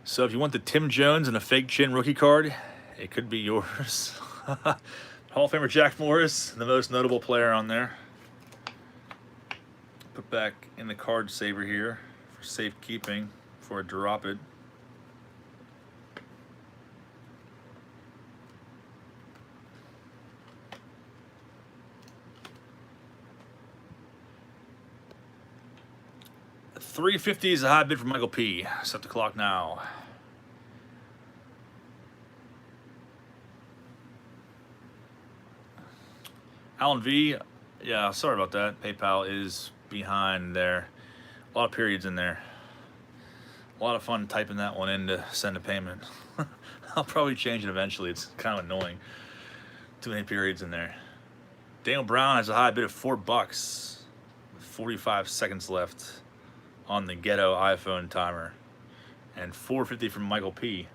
So if you want the Tim Jones and a fake chin rookie card, it could be yours. Hall of Famer Jack Morris, the most notable player on there. Put back in the card saver here for safekeeping before I drop it. $350 is a high bid for Michael P. Set the clock now. Alan V. Yeah, sorry about that. PayPal is behind there. A lot of periods in there. A lot of fun typing that one in to send a payment. I'll probably change it eventually. It's kind of annoying. Too many periods in there. Daniel Brown has a high bid of $4. 45 seconds left on the ghetto iPhone timer. And $450 from Michael P.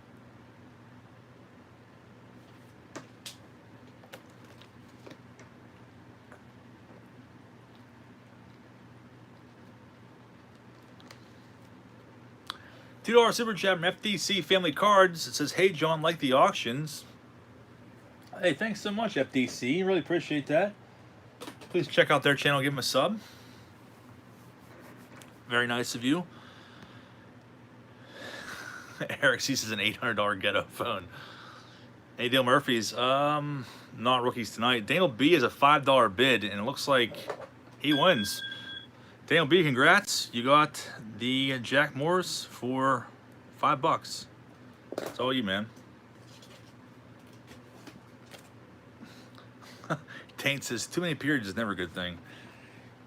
$2 super chat from FDC Family Cards. It says, "Hey John, like the auctions." Hey, thanks so much, FDC. Really appreciate that. Please check out their channel. Give them a sub. Very nice of you. Eric sees is an $800 ghetto phone. Hey, Dale Murphy's not rookies tonight. Daniel B is a $5 bid, and it looks like he wins. Daniel B, congrats. You got the Jack Morris for $5. It's all you, man. Taint says, too many periods is never a good thing.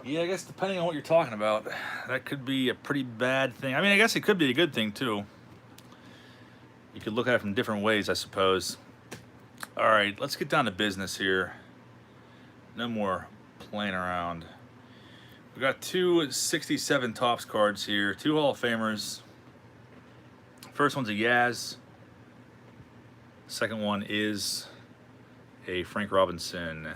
Yeah, I guess depending on what you're talking about, that could be a pretty bad thing. I mean, I guess it could be a good thing, too. You could look at it from different ways, I suppose. All right, let's get down to business here. No more playing around. We got two 67 Topps cards here, two Hall of Famers. First one's a Yaz. Second one is a Frank Robinson.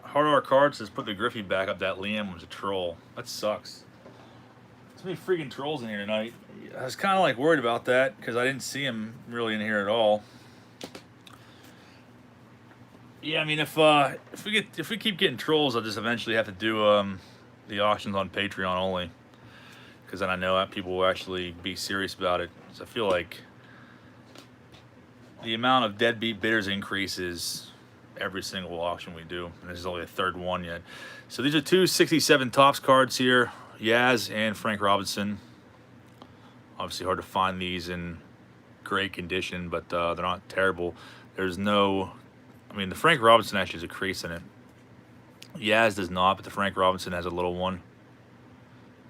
Hard R Card says put the Griffey back up. That Liam was a troll. That sucks. Too many freaking trolls in here tonight. I was kind of like worried about that because I didn't see him really in here at all. Yeah, I mean if we keep getting trolls, I'll just eventually have to do the auctions on Patreon only, because then I know that people will actually be serious about it. So I feel like the amount of deadbeat bidders increases every single auction we do, and this is only the third one yet. So these are two 67 Topps cards here, Yaz and Frank Robinson. Obviously hard to find these in great condition, but they're not terrible. There's no, I mean, the Frank Robinson actually has a crease in it. Yaz does not, but the Frank Robinson has a little one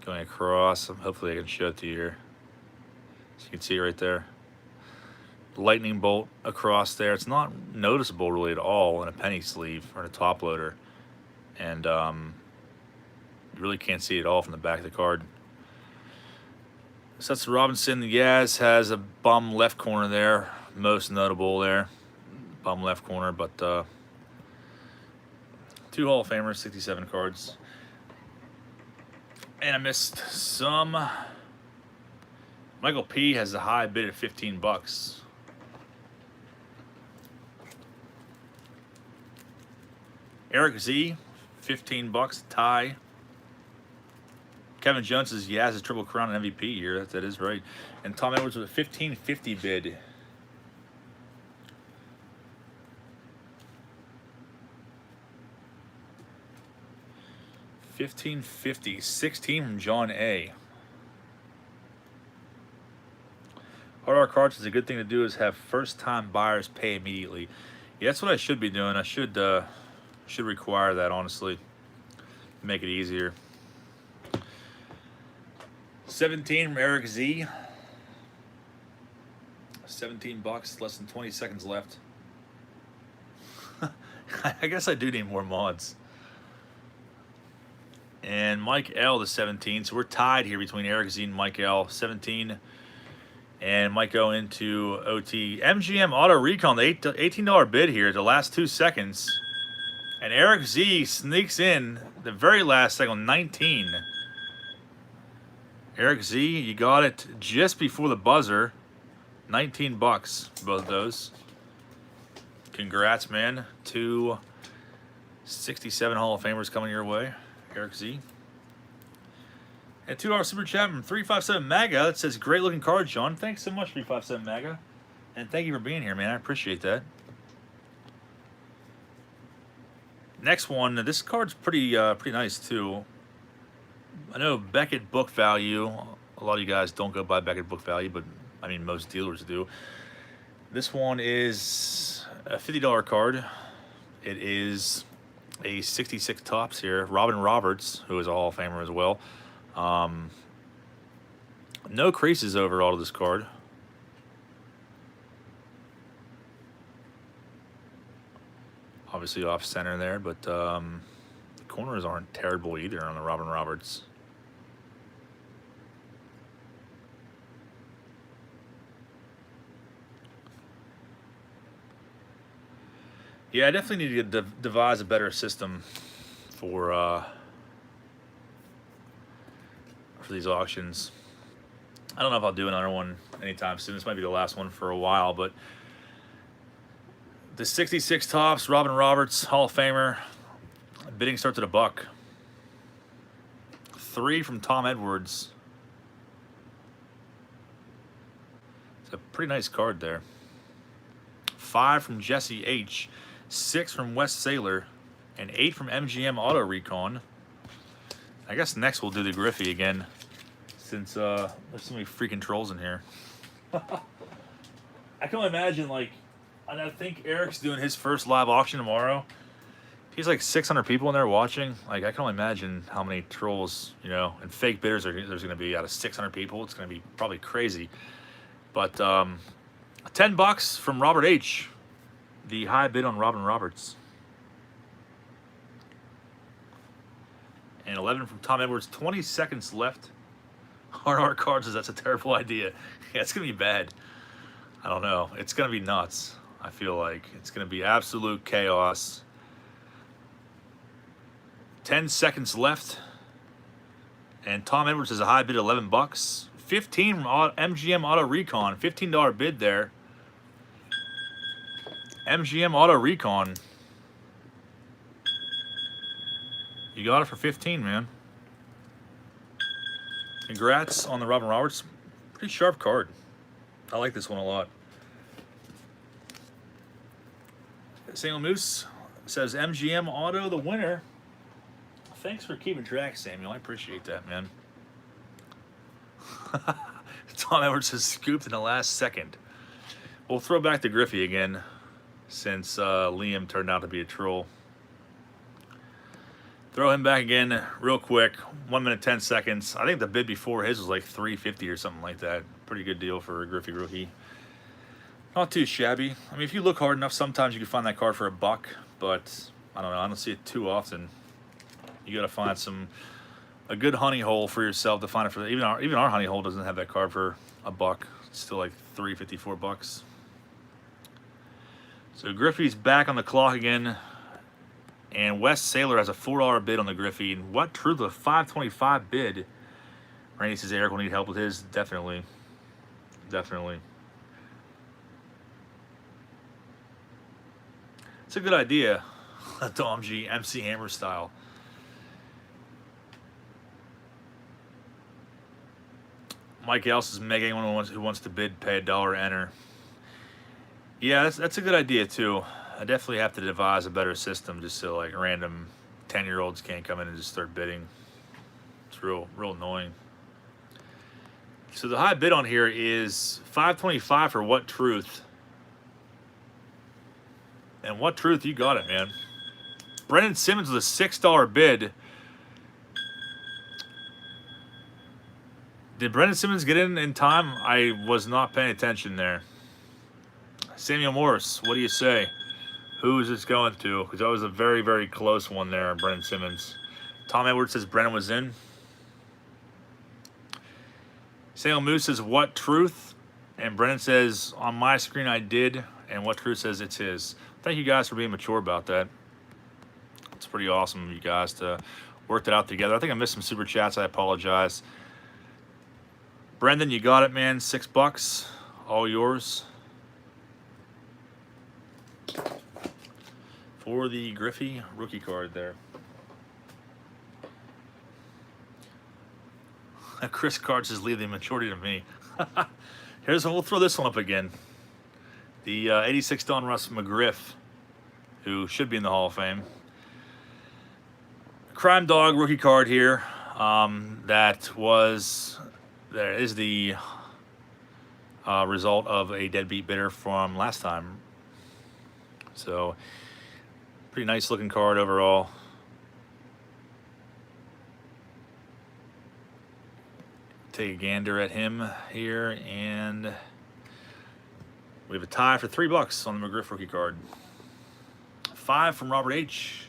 going across. Hopefully I can show it to you here, so you can see it right there. Lightning bolt across there. It's not noticeable really at all in a penny sleeve or in a top loader, and you really can't see it at all from the back of the card. So that's Robinson. Yaz has a bum left corner there, most notable there, bum left corner. But two Hall of Famers, 67 cards, and I missed some. Michael P has a high bid at $15. Eric Z, $15, tie. Kevin Jones says Yaz is Triple Crown and MVP year. That is right. And Tom Edwards with a $15.50 bid. $15.50, 16 from John A. $50 cards is a good thing to do is have first-time buyers pay immediately. Yeah, that's what I should be doing. I should require that, honestly. Make it easier. 17 from Eric Z. 17 bucks, less than 20 seconds left. I guess I do need more mods. And Mike L, the 17. So we're tied here between Eric Z and Mike L. 17. And might go into OT. MGM Auto Recon, the $18 bid here, the last 2 seconds. And Eric Z sneaks in the very last second, 19. Eric Z, you got it just before the buzzer. 19 bucks, both of those. Congrats, man. 2 67 Hall of Famers coming your way. Eric Z. And $2 super chat from 357 MAGA that says, great looking card, Sean. Thanks so much, 357 MAGA. And thank you for being here, man. I appreciate that. Next one, this card's pretty nice too. I know Beckett book value. A lot of you guys don't go by Beckett book value, but I mean most dealers do. This one is a $50 card. It is a 66 tops here. Robin Roberts, who is a Hall of Famer as well. No creases overall to this card. Obviously off center there, but the corners aren't terrible either on the Robin Roberts. Yeah, I definitely need to devise a better system for these auctions. I don't know if I'll do another one anytime soon. This might be the last one for a while, but the 66 tops, Robin Roberts, Hall of Famer. Bidding starts at $1. 3 from Tom Edwards. It's a pretty nice card there. 5 from Jesse H. 6 from Wes Saylor. And 8 from MGM Auto Recon. I guess next we'll do the Griffey again, since there's so many freaking trolls in here. I can only imagine, like, and I think Eric's doing his first live auction tomorrow. He's like 600 people in there watching. Like, I can only imagine how many trolls, you know, and fake bidders there's going to be out of 600 people. It's going to be probably crazy. But $10 from Robert H. The high bid on Robin Roberts. And 11 from Tom Edwards. 20 seconds left. RR cards says that's a terrible idea. Yeah, it's going to be bad. I don't know. It's going to be nuts. I feel like it's going to be absolute chaos. 10 seconds left. And Tom Edwards has a high bid of $11. 15 from MGM Auto Recon. $15 bid there. MGM Auto Recon. You got it for 15, man. Congrats on the Robin Roberts. Pretty sharp card. I like this one a lot. Samuel Moose says MGM Auto the winner. Thanks for keeping track, Samuel. I appreciate that, man. Tom Edwards has scooped in the last second. We'll throw back to Griffey again, since Liam turned out to be a troll. Throw him back again real quick. 1 minute, 10 seconds. I think the bid before his was like $350 or something like that. Pretty good deal for a Griffey rookie. Not too shabby. I mean, if you look hard enough, sometimes you can find that card for $1, but I don't know. I don't see it too often. You got to find a good honey hole for yourself to find it for. Even our honey hole doesn't have that card for $1. It's still like $3.50, $4. So Griffey's back on the clock again. And Wes Saylor has a $4 bid on the Griffey. And what truth, a $5.25 bid. Randy says Eric will need help with his. Definitely. Definitely. It's a good idea. Dom G, MC Hammer style. Mike else is making anyone who wants to bid, pay $1, enter. Yeah, that's a good idea too. I definitely have to devise a better system just so like random 10-year-olds can't come in and just start bidding. It's real annoying. So the high bid on here is $5.25 for What Truth. And What Truth, you got it, man. Brendan Simmons with a $6 bid. Did Brendan Simmons get in time? I was not paying attention there. Samuel Morris, what do you say? Who is this going to? Because that was a very, very close one there, Brendan Simmons. Tom Edwards says Brendan was in. Samuel Moose says, What Truth? And Brendan says, on my screen I did. And What Truth says it's his. Thank you guys for being mature about that. It's pretty awesome of you guys to work that out together. I think I missed some super chats. I apologize. Brendan, you got it, man. $6. All yours. For the Griffey rookie card there. Chris Card says leave the maturity to me. Here's one. We'll throw this one up again. The 86 Don Russ McGriff, who should be in the Hall of Fame. Crime Dog rookie card here. That was, there is the result of a deadbeat bidder from last time. So, pretty nice looking card overall. Take a gander at him here, and we have a tie for $3 on the McGriff rookie card. 5 from Robert H.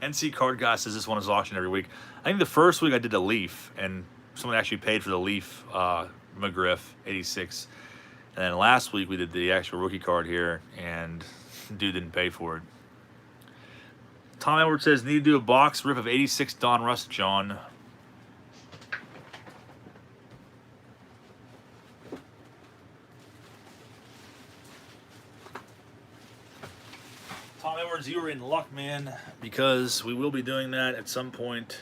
NC Card Guy says this one is auctioned every week. I think the first week I did the Leaf, and someone actually paid for the Leaf McGriff 86. And then last week we did the actual rookie card here, and dude didn't pay for it. Tom Edwards says, need to do a box rip of 86 Don Russ, John. Tom Edwards, you were in luck, man, because we will be doing that at some point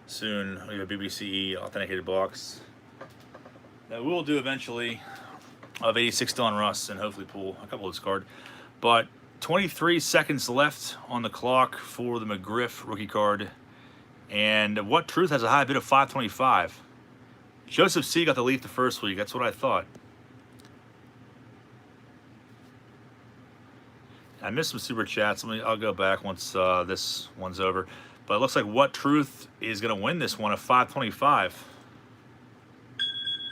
soon. We have a BBCE authenticated box that we will do eventually of 86 Don Russ, and hopefully pull a couple of this card. But 23 seconds left on the clock for the McGriff rookie card. And What Truth has a high bid of $5.25. Joseph C. got the Leaf the first week. That's what I thought. I missed some super chats. I'll go back once this one's over. But it looks like What Truth is going to win this one at $5.25.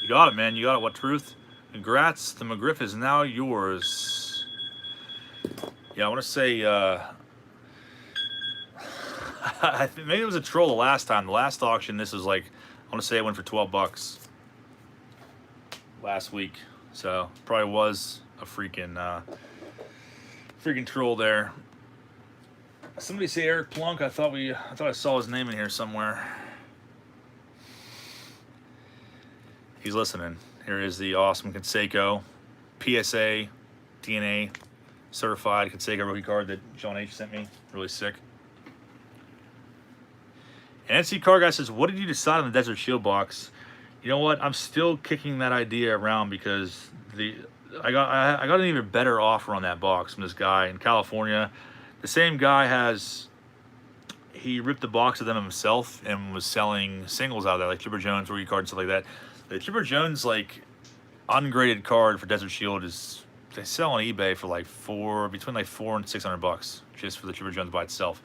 You got it, man. You got it, What Truth. Congrats. The McGriff is now yours. Yeah, I want to say, I think maybe it was a troll the last time. The last auction, this was like, I want to say it went for $12 last week. So probably was a freaking troll there. Somebody say Eric Plunk. I thought I saw his name in here somewhere. He's listening. Here is the awesome Canseco PSA DNA certified Canseco rookie card that John H sent me. Really sick. And NC Card Guy says, what did you decide on the Desert Shield box? You know what? I'm still kicking that idea around because I got an even better offer on that box from this guy in California. The same guy he ripped the box of them himself and was selling singles out of there, like Chipper Jones rookie card and stuff like that. The Chipper Jones like ungraded card for Desert Shield is, they sell on eBay for like between like $400 and $600 just for the Chipper Jones by itself.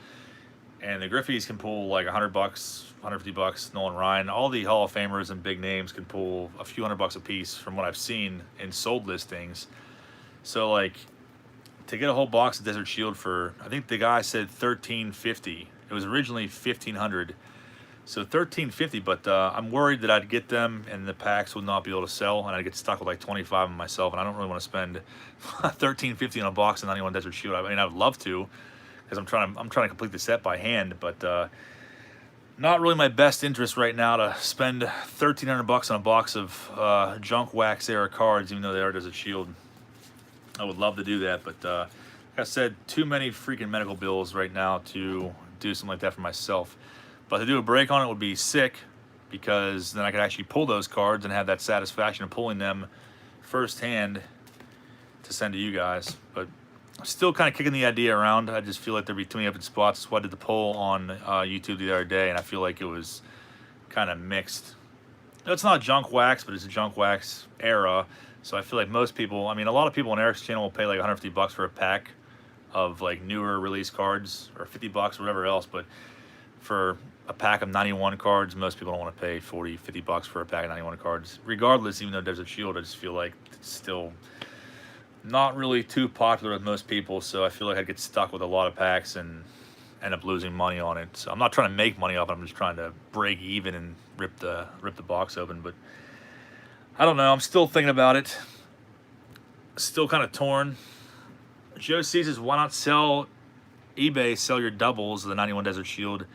And the Griffies can pull like $100, $150. Nolan Ryan, all the Hall of Famers and big names can pull a few $100 a piece from what I've seen in sold listings. So like to get a whole box of Desert Shield for, I think the guy said $1,350. It was originally $1,500. So $1,350, but I'm worried that I'd get them and the packs would not be able to sell, and I'd get stuck with like 25 of them myself, and I don't really want to spend $1,350 on a box of 91 Desert Shield. I mean, I would love to, because I'm trying to complete the set by hand, but not really my best interest right now to spend $1,300 on a box of junk wax era cards, even though they are Desert Shield. I would love to do that, but like I said, too many freaking medical bills right now to do something like that for myself. But to do a break on it would be sick, because then I could actually pull those cards and have that satisfaction of pulling them firsthand to send to you guys. But Still kind of kicking the idea around. I just feel like there'd be too many open spots. So I did the poll on YouTube the other day, and I feel like it was kind of mixed. It's not junk wax, but it's a junk wax era. So I feel like most people, I mean, a lot of people on Eric's channel will pay like 150 bucks for a pack of like newer release cards, or 50 bucks or whatever else. But for a pack of 91 cards, most people don't want to pay 40, 50 bucks for a pack of 91 cards. Regardless, even though Desert Shield, I just feel like it's still not really too popular with most people. So I feel like I get stuck with a lot of packs and end up losing money on it. So I'm not trying to make money off it. I'm just trying to break even and rip the box open. But I don't know. I'm still thinking about it. Still kind of torn. Joe C says, why not sell eBay, sell your doubles of the 91 Desert Shield?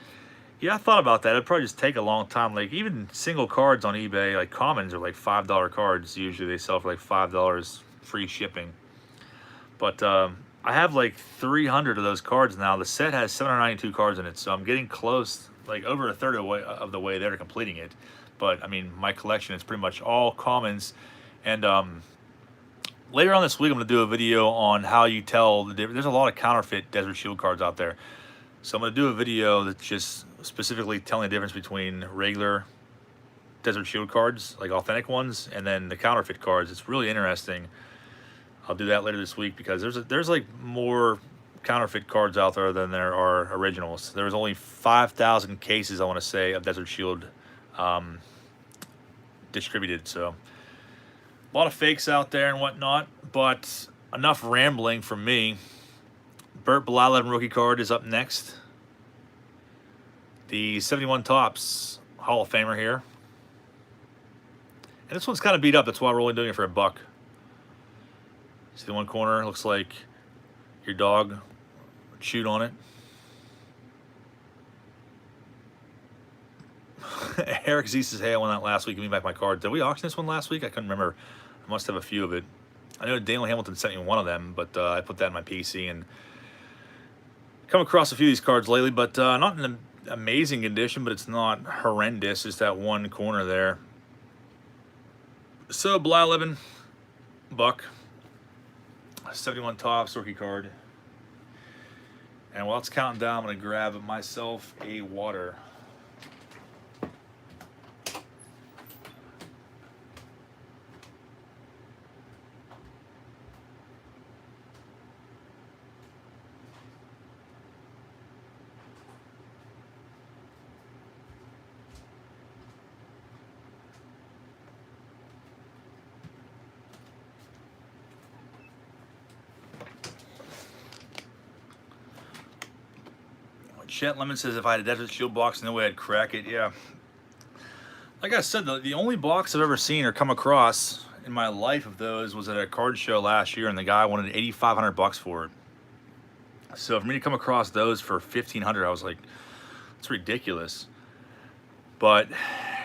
Yeah, I thought about that. It'd probably just take a long time. Like, even single cards on eBay, like commons, are like $5 cards. Usually they sell for like $5 free shipping. But I have like 300 of those cards now. The set has 792 cards in it, so I'm getting close, like over a third of the way there to completing it. But I mean, my collection is pretty much all commons. And later on this week, I'm going to do a video on how you tell the difference. There's a lot of counterfeit Desert Shield cards out there. So I'm going to do a video that's just specifically telling the difference between regular Desert Shield cards, like authentic ones, and then the counterfeit cards. It's really interesting. I'll do that later this week because there's like more counterfeit cards out there than there are originals. There's only 5,000 cases, I want to say, of Desert Shield distributed. So a lot of fakes out there and whatnot, but enough rambling from me. Burt Blau 11 rookie card is up next. The 71 Topps Hall of Famer here. And this one's kind of beat up. That's why we're only doing it for $1. See the one corner? Looks like your dog chewed on it. Eric Z says, hey, I won that last week. Give me back my card. Did we auction this one last week? I couldn't remember. I must have a few of it. I know Daniel Hamilton sent me one of them, but I put that in my PC and come across a few of these cards lately, but not in an amazing condition, but it's not horrendous. Just that one corner there. So, Blau 11 buck. 71 Topps rookie card. And while it's counting down, I'm going to grab myself a water. Chet Lemon says, if I had a Desert Shield box, no way I'd crack it. Yeah. Like I said, the only box I've ever seen or come across in my life of those was at a card show last year, and the guy wanted 8,500 bucks for it. So for me to come across those for 1,500, I was like, it's ridiculous. But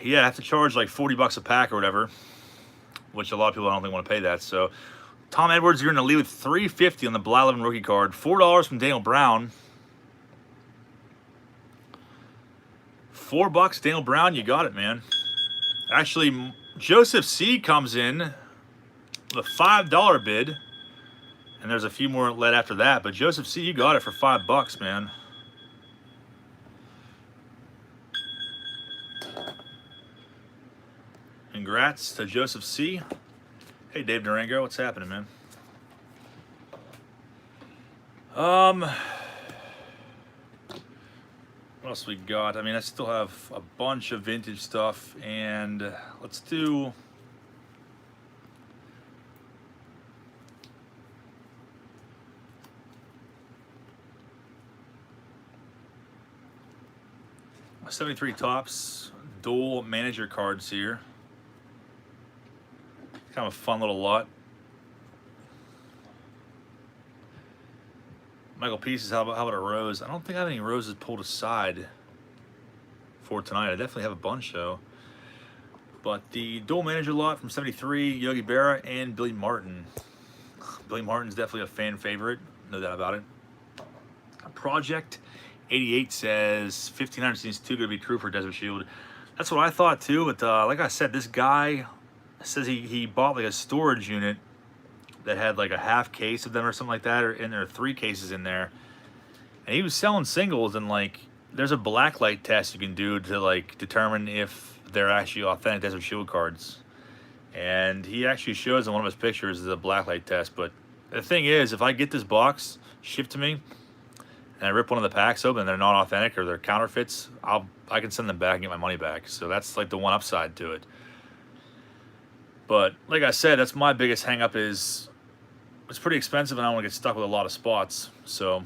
yeah, I have to charge like 40 bucks a pack or whatever, which a lot of people I don't think want to pay that. So Tom Edwards, you're in the lead with $3.50 on the Blau 11 rookie card. $4 from Daniel Brown. $4, Daniel Brown, you got it, man. Actually, Joseph C comes in with a $5 bid, and there's a few more led after that. But Joseph C, you got it for $5, man. Congrats to Joseph C. Hey, Dave Durango, what's happening, man? What else we got? I mean, I still have a bunch of vintage stuff, and let's do a 73 Topps dual manager cards here. Kind of a fun little lot. Michael P says, how about a rose? I don't think I have any roses pulled aside for tonight. I definitely have a bunch, though. But the dual manager lot from 73, Yogi Berra and Billy Martin. Billy Martin's definitely a fan favorite, no doubt about it. Project 88 says 1,500 seems too good to be true for Desert Shield. That's what I thought too, but like I said, this guy says he bought like a storage unit that had like a half case of them or something like that, or and there are 3 cases in there. And he was selling singles, and like there's a blacklight test you can do to like determine if they're actually authentic Desert Shield cards. And he actually shows in one of his pictures the blacklight test. But the thing is, if I get this box shipped to me and I rip one of the packs open and they're not authentic or they're counterfeits, I can send them back and get my money back. So that's like the one upside to it. But like I said, that's my biggest hang up is it's pretty expensive and I don't want to get stuck with a lot of spots. So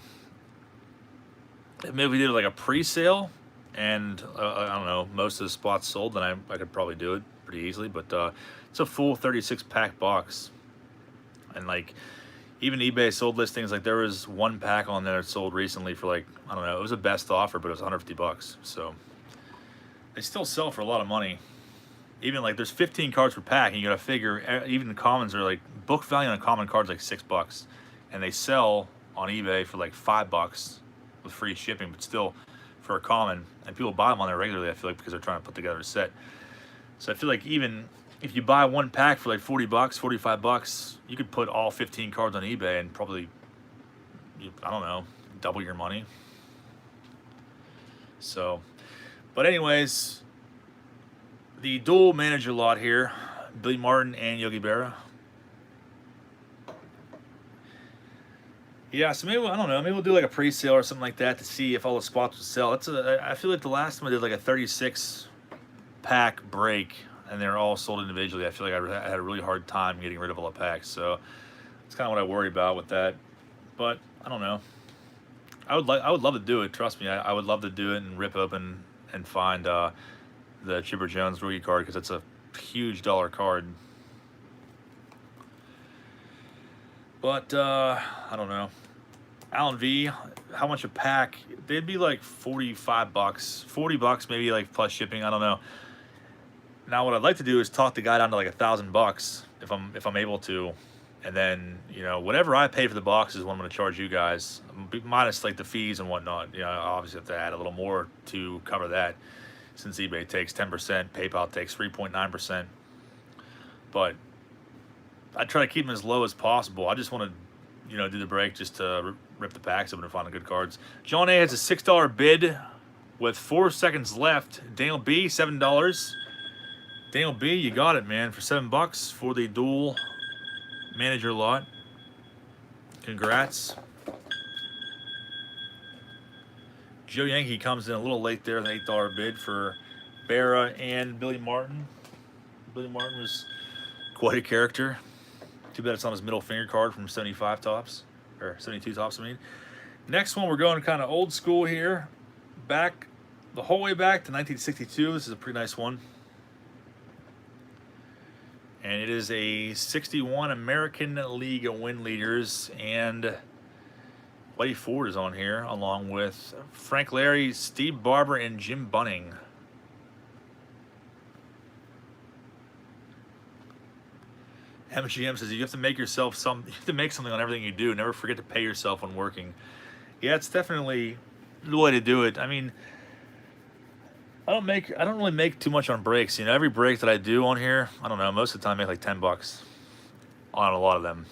maybe if we did like a pre-sale and I don't know, most of the spots sold, then I could probably do it pretty easily. But it's a full 36 pack box. And like even eBay sold listings, like there was 1 pack on there that sold recently for like, I don't know, it was a best offer, but it was 150 bucks. So they still sell for a lot of money. Even like there's 15 cards per pack, and you gotta figure even the commons are like book value on a common card's like $6, and they sell on eBay for like $5 with free shipping, but still for a common, and people buy them on there regularly. I feel like because they're trying to put together a set. So I feel like even if you buy 1 pack for like $40, $45, you could put all 15 cards on eBay and probably, I don't know, double your money. So, but anyways. The dual manager lot here, Billy Martin and Yogi Berra. Yeah, so maybe, I don't know, maybe we'll do like a pre-sale or something like that to see if all the spots would sell. I feel like the last time I did like a 36 pack break and they're all sold individually. I feel like I had a really hard time getting rid of all the packs. So it's kind of what I worry about with that. But I don't know. I would love to do it. Trust me, I would love to do it and rip open and find the Chipper Jones rookie card, because it's a huge dollar card. But I don't know. Alan V, how much a pack? They'd be like 45 bucks, 40 bucks maybe, like plus shipping. I don't know. Now what I'd like to do is talk the guy down to like $1,000 if I'm able to, and then whatever I pay for the box is what I'm going to charge you guys, minus like the fees and whatnot. I obviously have to add a little more to cover that, since eBay takes 10%, PayPal takes 3.9%. But I try to keep them as low as possible. I just want to, do the break just to rip the packs open and find the good cards. John A has a $6 bid with 4 seconds left. Daniel B, $7. Daniel B, you got it, man, for $7 for the dual manager lot. Congrats. Joe Yankee comes in a little late there, an $8 bid for Berra and Billy Martin. Billy Martin was quite a character. Too bad it's on his middle finger card from 75 tops, or 72 tops, I mean. Next one, we're going kind of old school here. Back, the whole way back to 1962. This is a pretty nice one. And it is a 61 American League win leaders, and Buddy Ford is on here, along with Frank Larry, Steve Barber, and Jim Bunning. MGM says you have to make yourself you have to make something on everything you do. Never forget to pay yourself when working. Yeah, it's definitely the way to do it. I mean, I don't really make too much on breaks. Every break that I do on here, I don't know, most of the time I make like $10 on a lot of them.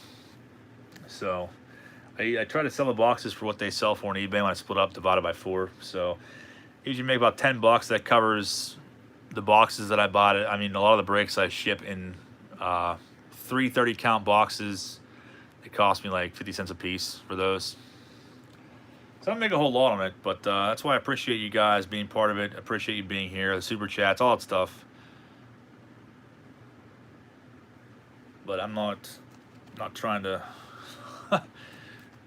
So I try to sell the boxes for what they sell for on eBay when I split up, divided by 4. So usually make about $10. That covers the boxes that I bought. I mean, a lot of the breaks I ship in 3 30-count boxes. It cost me like 50 cents a piece for those. So I don't make a whole lot on it, but that's why I appreciate you guys being part of it. I appreciate you being here, the super chats, all that stuff. But I'm not trying to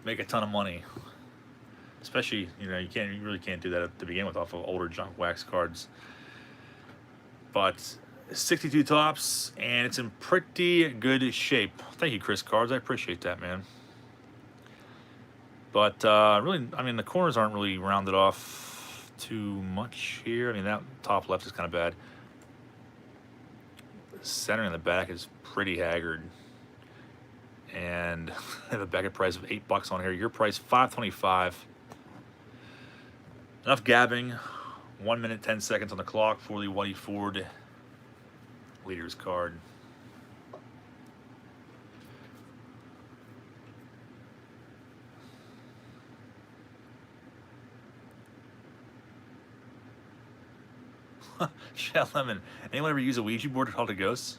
make a ton of money. Especially, you really can't do that to begin with off of older junk wax cards. But 62 tops, and it's in pretty good shape. Thank you, Chris Cards. I appreciate that, man. But really, I mean, the corners aren't really rounded off too much here. I mean, that top left is kind of bad. The center and the back is pretty haggard. And I have a back price of $8 on here. Your price, $5.25. Enough gabbing. 1 minute, 10 seconds on the clock for the Buddy Ford leaders card. Chat Lemon. Anyone ever use a Ouija board to talk to ghosts?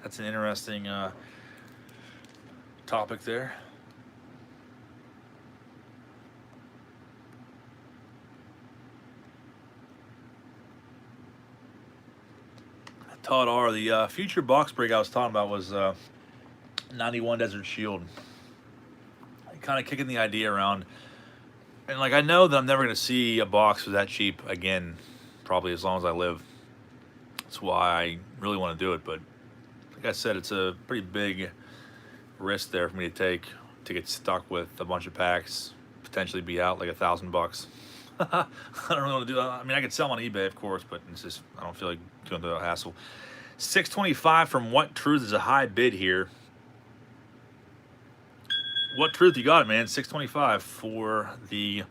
That's an interesting topic there. Todd R. The future box break I was talking about was 91 Desert Shield. Kind of kicking the idea around. And like I know that I'm never going to see a box for that cheap again, probably as long as I live. That's why I really want to do it. But like I said, it's a pretty big risk there for me to take to get stuck with a bunch of packs, potentially be out like $1,000. I don't really want to do that. I mean, I could sell them on eBay, of course, but it's just I don't feel like going through that hassle. 625 from What Truth is a high bid here. What Truth, you got it, man. 625 for the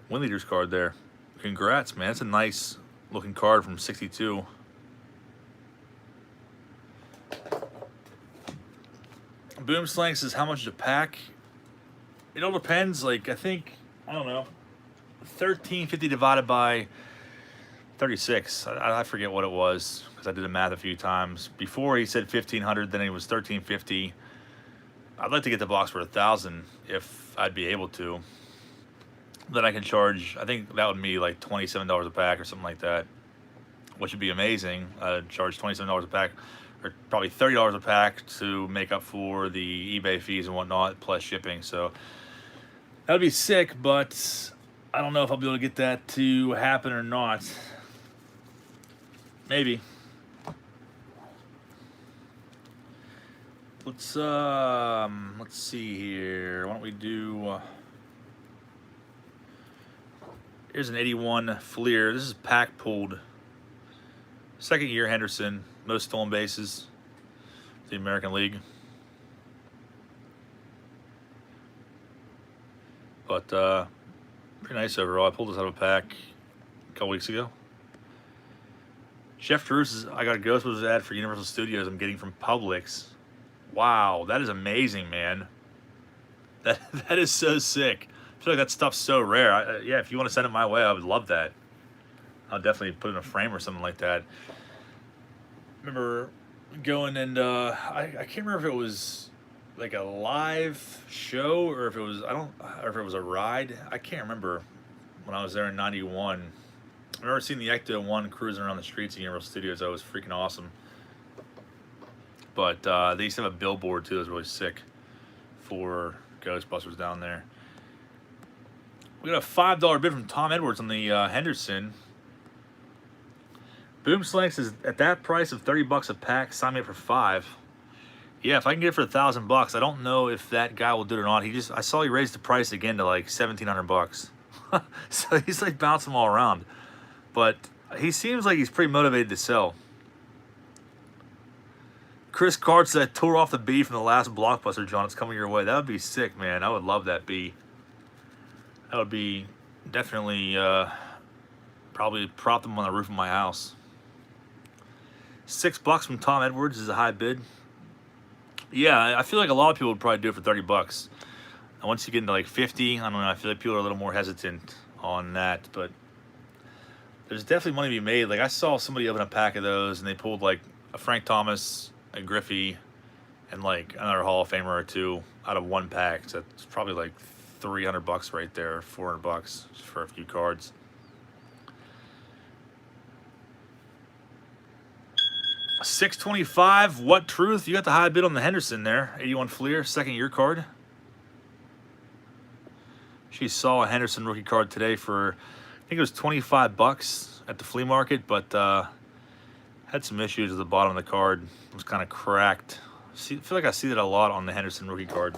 Win Leaders card there. Congrats, man. It's a nice looking card from 62. Boom Slang says, how much is a pack? It all depends. Like, I think, I don't know, 1350 divided by 36. I forget what it was because I did the math a few times. Before he said 1500, then it was 1350. I'd like to get the box for 1,000 if I'd be able to. Then I can charge, I think that would be like $27 a pack or something like that, which would be amazing. I'd charge $27 a pack, or probably $30 a pack to make up for the eBay fees and whatnot, plus shipping. So that would be sick, but I don't know if I'll be able to get that to happen or not. Maybe. Let's see here. Why don't we do? Here's an 81 Fleer. This is pack pulled. Second year Henderson, most stolen bases. The American League. But pretty nice overall. I pulled this out of a pack a couple weeks ago. Chef Drew says, I got a Ghostbusters ad for Universal Studios I'm getting from Publix. Wow, that is amazing, man. That is so sick. I feel like that stuff's so rare. Yeah, if you want to send it my way, I would love that. I'll definitely put it in a frame or something like that. I remember going and I can't remember if it was like a live show or if it was or if it was a ride. I can't remember when I was there in '91. I remember seeing the Ecto 1 cruising around the streets of Universal Studios. That was freaking awesome. But they used to have a billboard too that was really sick for Ghostbusters down there. We got a $5 bid from Tom Edwards on the Henderson. Boom Slang says, at that price of $30 a pack, sign me up for 5. Yeah, if I can get it for $1,000, I don't know if that guy will do it or not. I saw he raised the price again to like $1,700. So he's like bouncing them all around. But he seems like he's pretty motivated to sell. Chris Card said, tore off the bee from the last Blockbuster, John. It's coming your way. That would be sick, man. I would love that bee. That would be definitely probably prop them on the roof of my house. $6 from Tom Edwards is a high bid. Yeah, I feel like a lot of people would probably do it for $30. And once you get into like 50, I don't know, I feel like people are a little more hesitant on that. But there's definitely money to be made. Like I saw somebody open a pack of those and they pulled like a Frank Thomas, a Griffey, and like another Hall of Famer or two out of one pack. So it's probably like $300 right there, $400 for a few cards. $625. What Truth? You got the high bid on the Henderson there. 81 Fleer, second year card. She saw a Henderson rookie card today for, I think it was $25 at the flea market, but had some issues at the bottom of the card. It was kind of cracked. I feel like I see that a lot on the Henderson rookie card.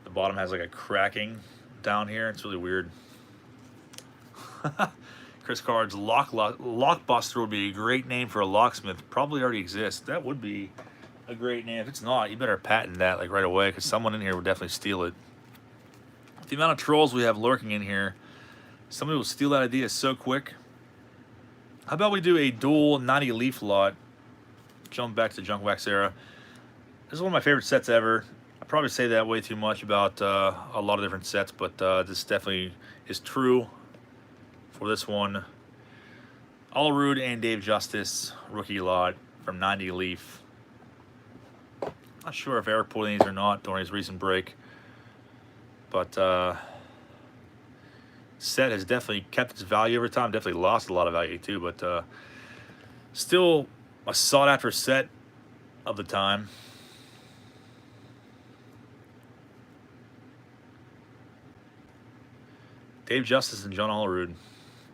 The bottom has like a cracking down here. It's really weird. Chris Card's Lockbuster would be a great name for a locksmith. Probably already exists. That would be a great name. If it's not, you better patent that like right away because someone in here would definitely steal it. The amount of trolls we have lurking in here, somebody will steal that idea so quick. How about we do a dual 90 leaf lot? Jump back to Junk Wax era. This is one of my favorite sets ever. I probably say that way too much about a lot of different sets, but this definitely is true for this one. Allrood and Dave Justice, rookie lot from 90 Leaf. Not sure if Eric pulled these or not during his recent break. But set has definitely kept its value over time. Definitely lost a lot of value too, but still a sought-after set of the time. Dave Justice and John Allrood.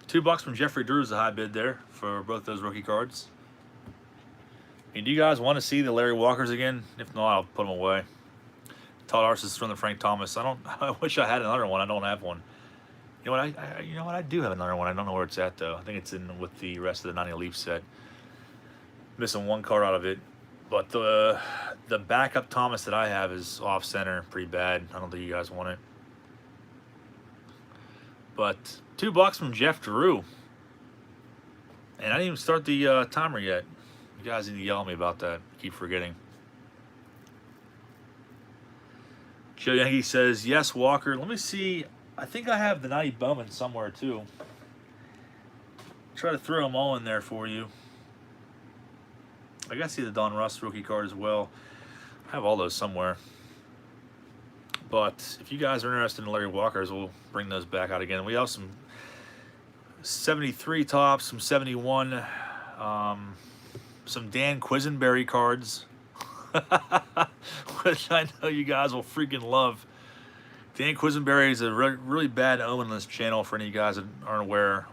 $2 from Jeffrey Drew is a high bid there for both those rookie cards. And do you guys want to see the Larry Walkers again? If not, I'll put them away. Todd Arces from the Frank Thomas. I wish I had another one. I don't have one. You know what? I do have another one. I don't know where it's at though. I think it's in with the rest of the 90 Leaf set. Missing one card out of it. But the backup Thomas that I have is off center, pretty bad. I don't think you guys want it. But $2 from Jeff Drew. And I didn't even start the timer yet. You guys need to yell at me about that. I keep forgetting. Joe Yankee says, yes, Walker. Let me see. I think I have the 90 Bowman somewhere, too. Try to throw them all in there for you. I got to see the Don Russ rookie card as well. I have all those somewhere. But if you guys are interested in Larry Walkers, we'll bring those back out again. We have some 73 tops, some 71, some Dan Quisenberry cards, which I know you guys will freaking love. Dan Quisenberry is a really bad omen on this channel for any of you guys that aren't aware.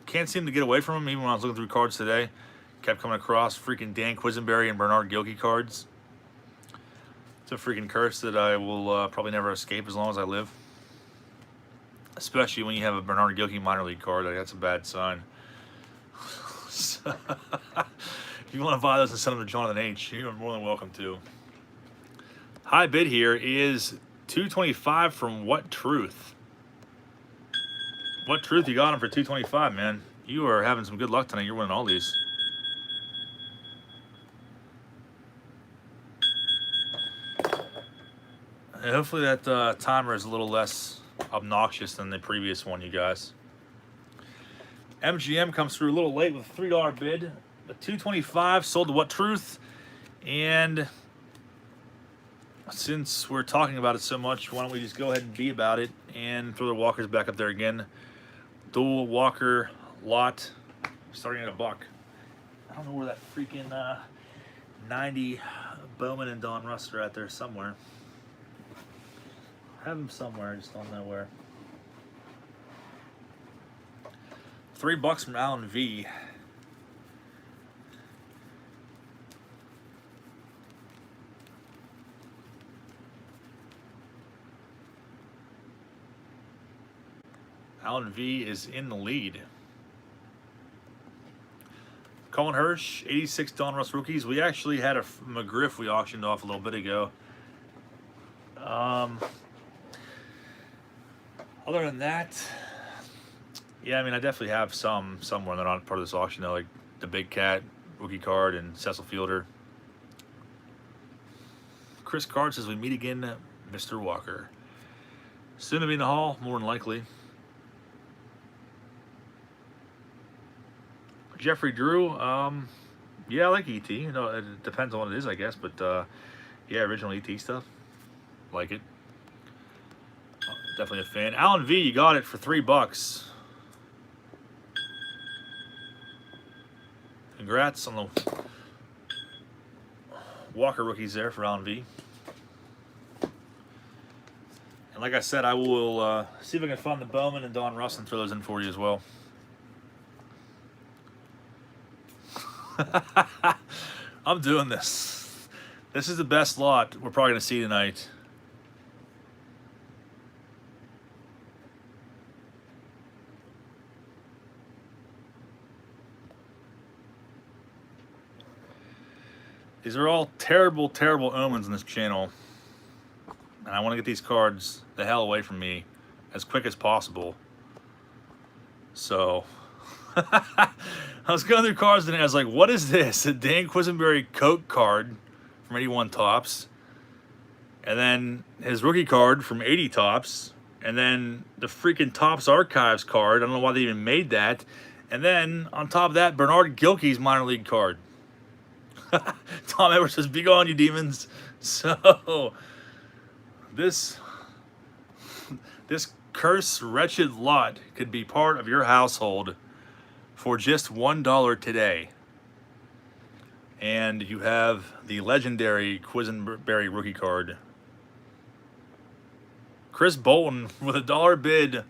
Can't seem to get away from him, even when I was looking through cards today. Kept coming across freaking Dan Quisenberry and Bernard Gilkey cards. It's a freaking curse that I will probably never escape as long as I live. Especially when you have a Bernard Gilkey minor league card. Like, that's a bad sign. So, if you want to buy those and send them to Jonathan H., you're more than welcome to. High bid here is $225 from What Truth. What Truth, you got him for $225, man. You are having some good luck tonight. You're winning all these. And hopefully that timer is a little less obnoxious than the previous one, you guys. MGM comes through a little late with a $3 bid. A $225 sold to What Truth. And since we're talking about it so much, why don't we just go ahead and be about it and throw the Walkers back up there again. Dual Walker lot starting at $1. I don't know where that freaking 90 Bowman and Don Russ are at there somewhere. I have them somewhere, I just don't know where. $3 from Alan V. Alan V is in the lead. Colin Hirsch, 86 Don Russ rookies. We actually had a McGriff we auctioned off a little bit ago. Other than that, yeah, I mean, I definitely have some somewhere that aren't part of this auction, though, like the Big Cat rookie card and Cecil Fielder. Chris Card says we meet again, Mr. Walker. Soon to be in the hall, more than likely. Jeffrey Drew, yeah, I like ET. You know, it depends on what it is, I guess, but yeah, original ET stuff, like it. Definitely a fan. Alan V, you got it for $3. Congrats on the Walker rookies there for Alan V. And like I said, I will see if I can find the Bowman and Don Russ and throw those in for you as well. I'm doing this. This is the best lot we're probably going to see tonight. These are all terrible, terrible omens on this channel. And I want to get these cards the hell away from me as quick as possible. So, I was going through cards and I was like, what is this? A Dan Quisenberry Coke card from 81 Tops. And then his rookie card from 80 Tops. And then the freaking Topps Archives card. I don't know why they even made that. And then on top of that, Bernard Gilkey's minor league card. Tom Edwards says, "Be gone, you demons." So this cursed, wretched lot could be part of your household for just $1 today. And you have the legendary Quisenberry rookie card. Chris Bolton with a $1 bid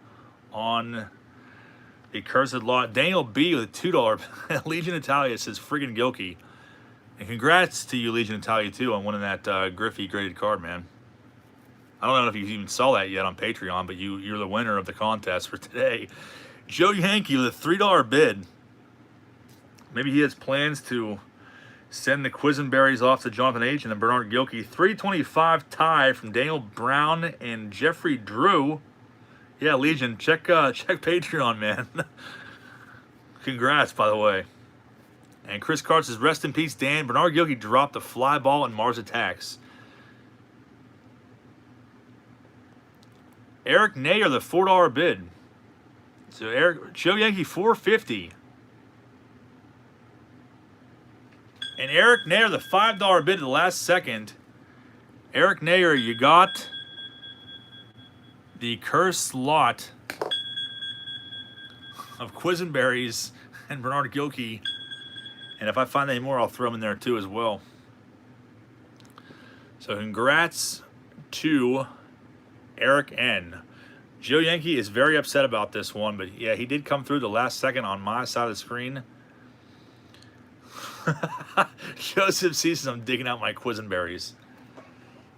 on the cursed lot. Daniel B with a $2. Legion Italia says friggin' Gilkey. And congrats to you, Legion Italia, too, on winning that Griffey graded card, man. I don't know if you even saw that yet on Patreon, but you're the winner of the contest for today. Joe Yankee with a $3 bid. Maybe he has plans to send the Quisenberries off to Jonathan H. and then Bernard Gilkey. $3.25 tie from Daniel Brown and Jeffrey Drew. Yeah, Legion, check Patreon, man. Congrats, by the way. And Chris Card says, "Rest in peace, Dan. Bernard Gilkey dropped the fly ball in Mars Attacks." Eric Nayer, the $4 bid. So Joe Yankee, $4.50. And Eric Nayer, the $5 bid at the last second. Eric Nayer, you got the cursed lot of Quisenberries and Bernard Gilkey. And if I find any more, I'll throw them in there too as well. So congrats to Eric N. Joe Yankee is very upset about this one, but yeah, he did come through the last second on my side of the screen. Joseph sees I'm digging out my Quisenberries.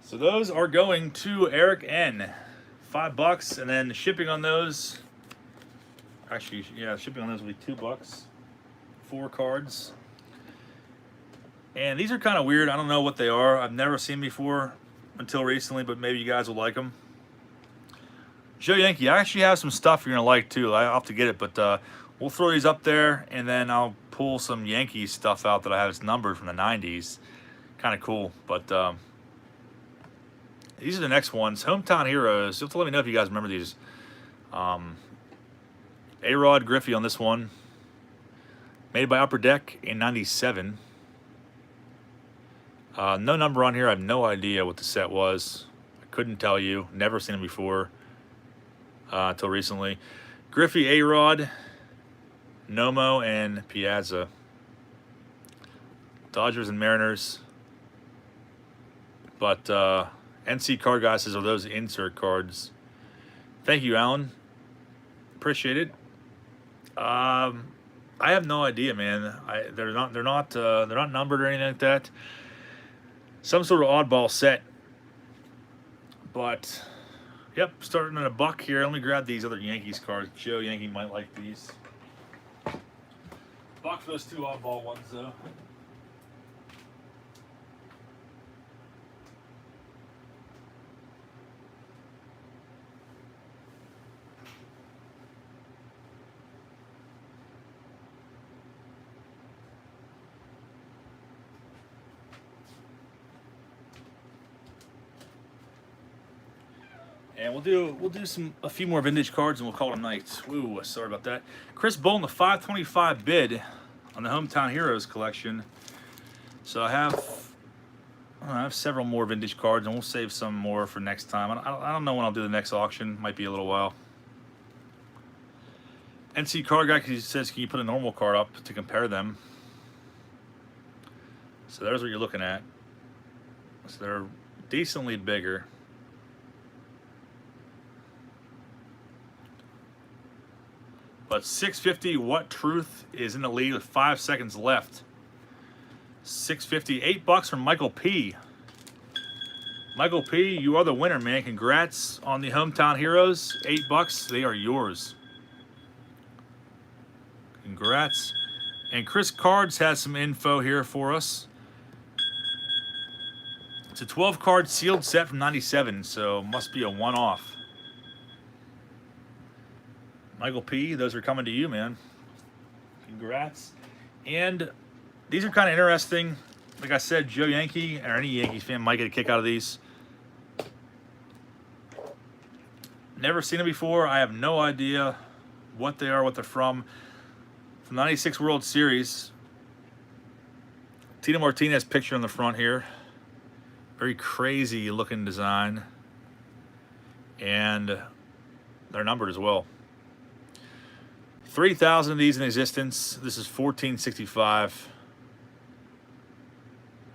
So those are going to Eric N. $5, and then shipping on those. Actually, yeah, shipping on those will be $2. 4 cards. And these are kind of weird. I don't know what they are. I've never seen before until recently, but maybe you guys will like them. Joe Yankee, I actually have some stuff you're going to like too. I'll have to get it, but we'll throw these up there, and then I'll pull some Yankees stuff out that I have as numbered from the 90s. Kind of cool, but these are the next ones. Hometown Heroes. You'll have to let me know if you guys remember these. A-Rod Griffey on this one. Made by Upper Deck in 97. No number on here. I have no idea what the set was. I couldn't tell you. Never seen it before until recently. Griffey, A-Rod, Nomo, and Piazza. Dodgers and Mariners. But NC Card Guy says, "Are those insert cards?" Thank you, Alan. Appreciate it. I have no idea, man. They're not numbered or anything like that. Some sort of oddball set. But yep, starting at $1 here. Let me grab these other Yankees cards. Joe Yankee might like these. $1 for those 2 oddball ones, though. And we'll do a few more vintage cards, and we'll call it a night. Ooh, sorry about that. Chris Bolton, the $5.25 bid on the Hometown Heroes collection. So I have several more vintage cards, and we'll save some more for next time. I don't know when I'll do the next auction. Might be a little while. NC Card Guy says, "Can you put a normal card up to compare them?" So there's what you're looking at. So they're decently bigger. But 650, What Truth is in the lead with 5 seconds left. 650, $8 from Michael P. Michael P, you are the winner, man. Congrats on the Hometown Heroes. $8, they are yours. Congrats. And Chris Cards has some info here for us. It's a 12-card sealed set from 97, so must be a one-off. Michael P, those are coming to you, man. Congrats. And these are kind of interesting. Like I said, Joe Yankee, or any Yankees fan might get a kick out of these. Never seen them before. I have no idea what they are, what they're from. From the 96 World Series. Tito Martinez picture on the front here. Very crazy looking design. And they're numbered as well. 3,000 of these in existence. This is 1465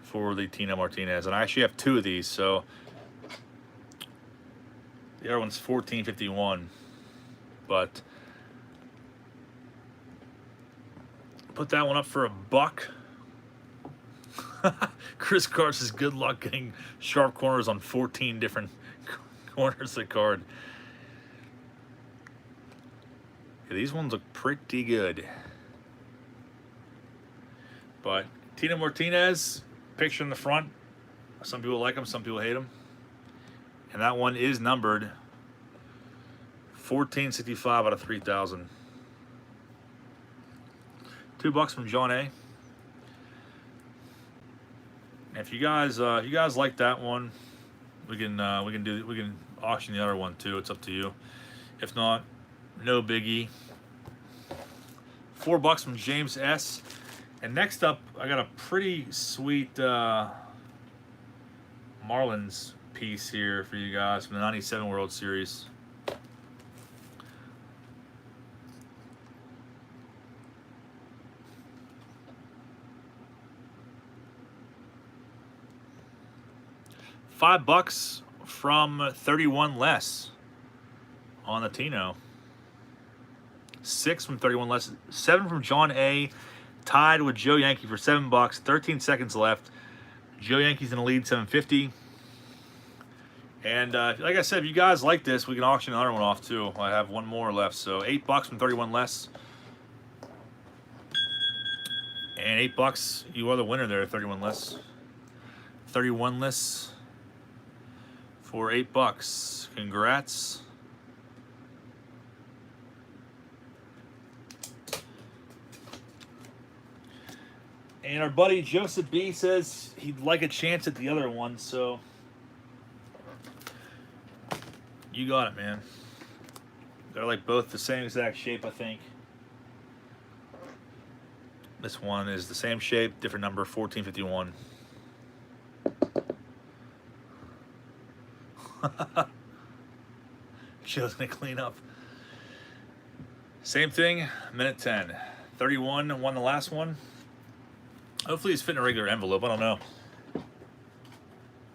for the Tito Martinez. And I actually have 2 of these, so the other one's 1451. But put that one up for $1. Chris Carr says good luck getting sharp corners on 14 different corners of the card. Yeah, these ones look pretty good. But Tito Martinez, picture in the front. Some people like him, some people hate him. And that one is numbered 1465 out of 3,000. $2 from John A. And if you guys like that one, we can auction the other one too. It's up to you. If not, no biggie. $4 from James S. And next up, I got a pretty sweet Marlins piece here for you guys from the 97 World Series. $5 from 31 less on the Tino. 6 from 31 less. 7 from John A. Tied with Joe Yankee for $7. 13 seconds left. Joe Yankee's in the lead, 750. And like I said, if you guys like this, we can auction another one off too. I have one more left. So $8 from 31 less. And $8, you are the winner there, 31 less. 31 less for $8. Congrats. And our buddy Joseph B says he'd like a chance at the other one, so you got it, man. They're like both the same exact shape, I think. This one is the same shape, different number, 1451. Joe's gonna clean up. Same thing, minute 10. 31 won the last one. Hopefully it's fit in a regular envelope. I don't know.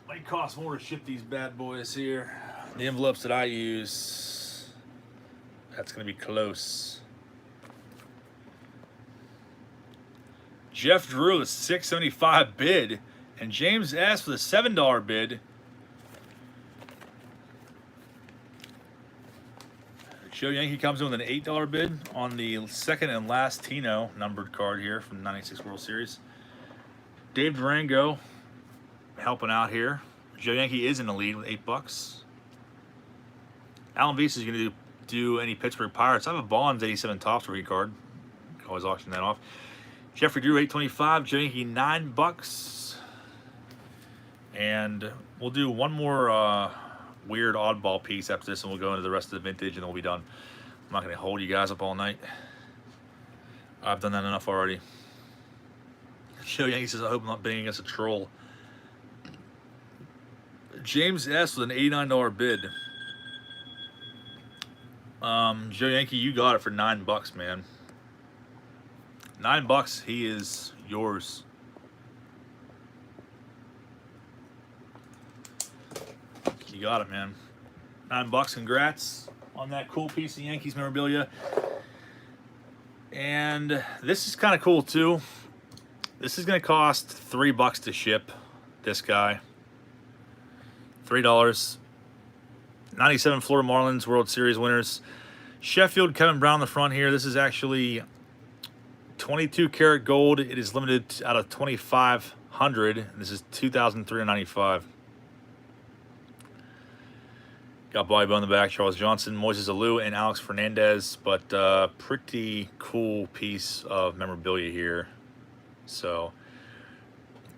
Might cost more to ship these bad boys here. The envelopes that I use, that's going to be close. Jeff Drew with $6.75 bid. And James S with a $7 bid. Joe Yankee comes in with an $8 bid on the second and last Tino numbered card here from the 96 World Series. Dave Durango helping out here. Joe Yankee is in the lead with $8. Alan Vease is going to do any Pittsburgh Pirates. I have a Bonds 87 Topps rookie card. Can always auction that off. Jeffrey Drew $8.25. Joe Yankee $9. And we'll do one more weird oddball piece after this, and we'll go into the rest of the vintage, and then we'll be done. I'm not going to hold you guys up all night. I've done that enough already. Joe Yankee says, I hope I'm not bidding against a troll. James S with an $89 bid. Joe Yankee, you got it for $9, man. $9, he is yours. You got it, man. $9, congrats on that cool piece of Yankees memorabilia. And this is kind of cool too. This is going to cost $3 to ship. This guy, $3. 97 Florida Marlins World Series winners. Sheffield, Kevin Brown in the front here. This is actually 22 karat gold. It is limited out of 2,500. This is 2,395. Got Bobby Bone in the back, Charles Johnson, Moises Alou, and Alex Fernandez. But pretty cool piece of memorabilia here. So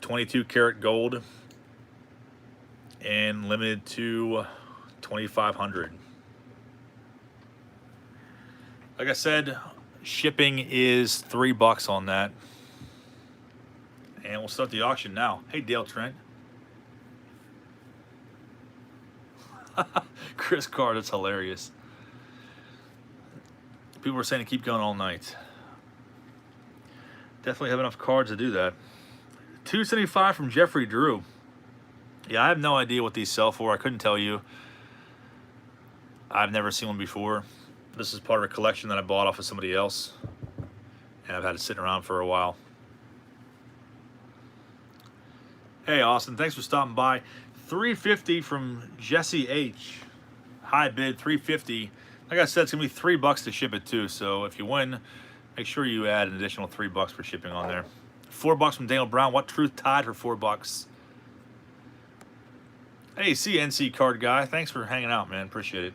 22 karat gold and limited to 2,500. Like I said, shipping is $3 on that. And we'll start the auction now. Hey, Dale Trent. Chris Card, that's hilarious. People are saying to keep going all night. Definitely have enough cards to do that. 275 from Jeffrey Drew. Yeah, I have no idea what these sell for. I couldn't tell you. I've never seen one before. This is part of a collection that I bought off of somebody else. And I've had it sitting around for a while. Hey, Austin, thanks for stopping by. 350 from Jesse H. High bid, 350. Like I said, it's going to be $3 to ship it too. So if you win, make sure you add an additional $3 for shipping on there. $4 from Daniel Brown. What Truth tied for $4? Hey, CNC card guy. Thanks for hanging out, man. Appreciate it.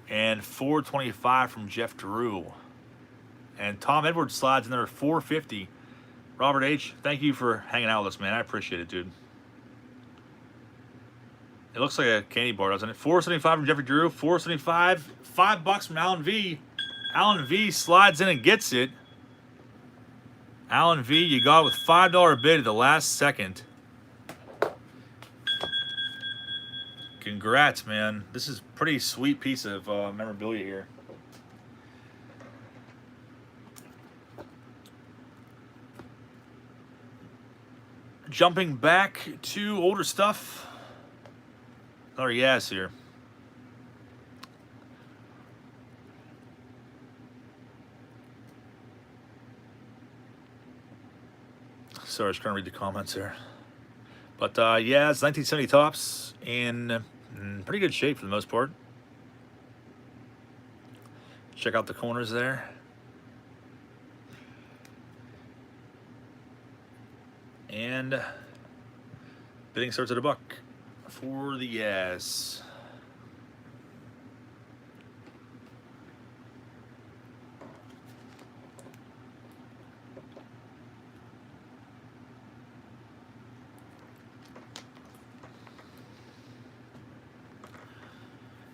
And 425 from Jeff Drew. And Tom Edwards slides in there at 450. Robert H., thank you for hanging out with us, man. I appreciate it, dude. It looks like a candy bar, doesn't it? 475 from Jeffrey Drew. 475. $5 from Alan V. Alan V slides in and gets it. Alan V, you got it with $5 bid at the last second. Congrats, man. This is a pretty sweet piece of memorabilia here. Jumping back to older stuff. Another Yaz here. Sorry, I was trying to read the comments there. But Yaz, 1970 tops, in pretty good shape for the most part. Check out the corners there. And bidding starts at $1 for the Yaz.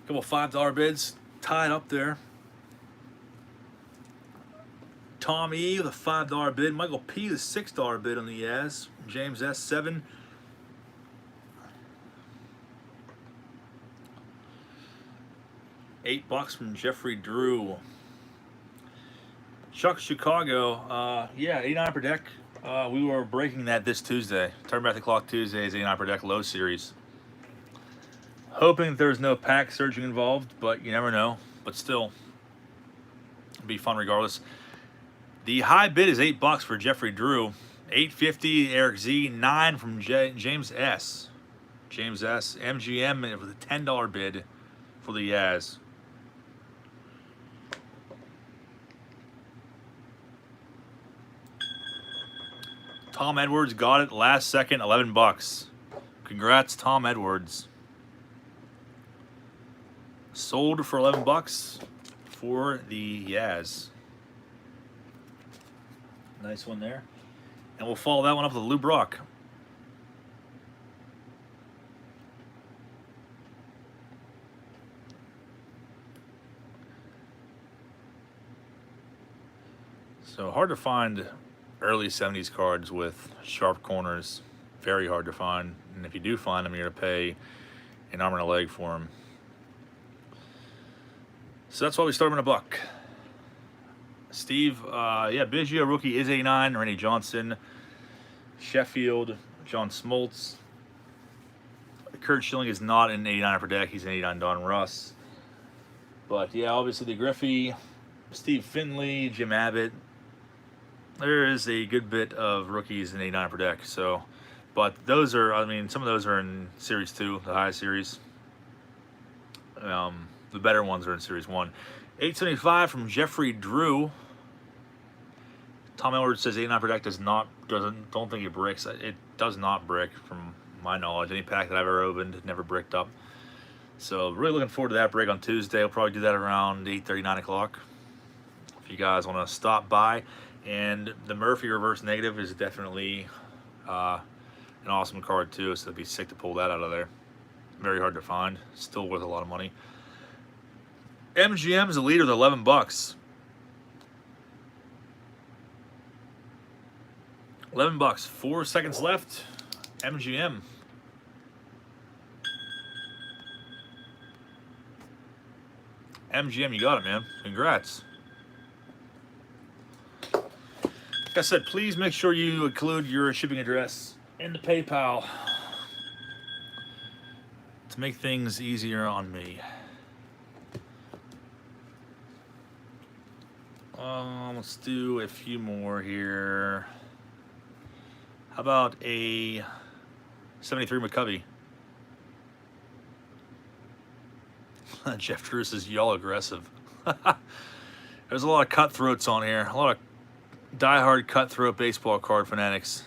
Couple $5 bids tied up there. Tom E with a $5 bid. Michael P with a $6 bid on the Yaz. James S 7. $8 from Jeffrey Drew. Chuck Chicago. Yeah, 89 per deck. We were breaking that this Tuesday. Turn back the clock Tuesdays, 89 per deck low series. Hoping that there's no pack searching involved, but you never know. But still, it'll be fun regardless. The high bid is $8 for Jeffrey Drew. $8.50 Eric Z. 9 from James S. James S. MGM with a $10 bid for the Yaz. Tom Edwards got it last second, $11. Congrats, Tom Edwards. Sold for $11 for the Yaz. Nice one there. And we'll follow that one up with Lou Brock. So hard to find early 70s cards with sharp corners. Very hard to find. And if you do find them, you're going to pay an arm and a leg for them. So that's why we start them at $1. Steve, yeah, Biggio rookie is 89. Randy Johnson, Sheffield, John Smoltz. Kurt Schilling is not an 89 per deck. He's an 89 Don Russ. But yeah, obviously the Griffey, Steve Finley, Jim Abbott. There is a good bit of rookies in 89 per deck. So, but those are, I mean, some of those are in Series 2, the high series. The better ones are in Series 1. $8.75 from Jeffrey Drew. Tom Edwards says 89 per deck don't think it bricks. It does not brick from my knowledge. Any pack that I've ever opened never bricked up. So really looking forward to that break on Tuesday. I'll probably do that around 8:30, 9 o'clock. If you guys want to stop by. And the Murphy reverse negative is definitely an awesome card too. So it'd be sick to pull that out of there. Very hard to find. Still worth a lot of money. MGM is the leader with 11 bucks. 11 bucks. 4 seconds left. MGM. MGM, you got it, man. Congrats. Like I said, please make sure you include your shipping address in the PayPal to make things easier on me. Let's do a few more here. How about a 73 McCovey? Jeff Drew says, y'all aggressive. There's a lot of cutthroats on here. A lot of diehard cutthroat baseball card fanatics.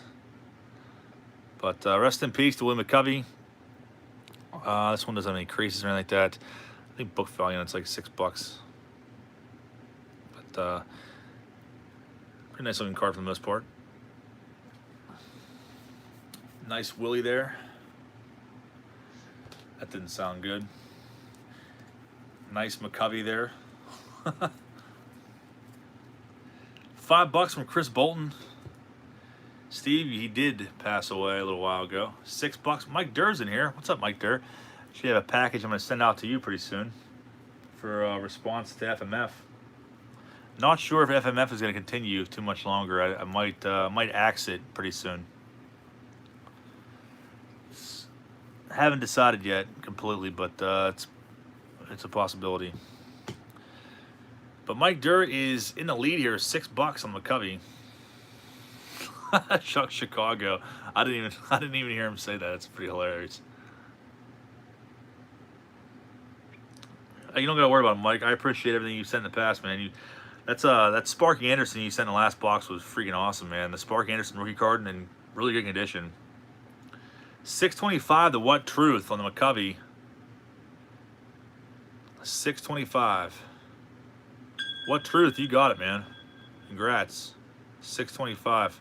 But rest in peace to Will McCovey. This one doesn't have any creases or anything like that. I think book value on it's like $6. But pretty nice looking card for the most part. Nice Willie there. That didn't sound good. Nice McCovey there. $5 from Chris Bolton. Steve, he did pass away a little while ago. $6. Mike Durr's in here. What's up, Mike Durr? Actually have a package I'm going to send out to you pretty soon for a response to FMF. Not sure if FMF is going to continue too much longer. I might axe it pretty soon. Haven't decided yet completely, but it's a possibility. But Mike Durr is in the lead here, $6 on McCovey. Chuck Chicago. I didn't even hear him say that. It's pretty hilarious. You don't gotta worry about it, Mike. I appreciate everything you sent in the past, man. That Sparky Anderson you sent in the last box was freaking awesome, man. The Sparky Anderson rookie card in really good condition. $6.25 the What Truth on the McCovey. $6.25. What Truth, you got it, man. Congrats. $6.25.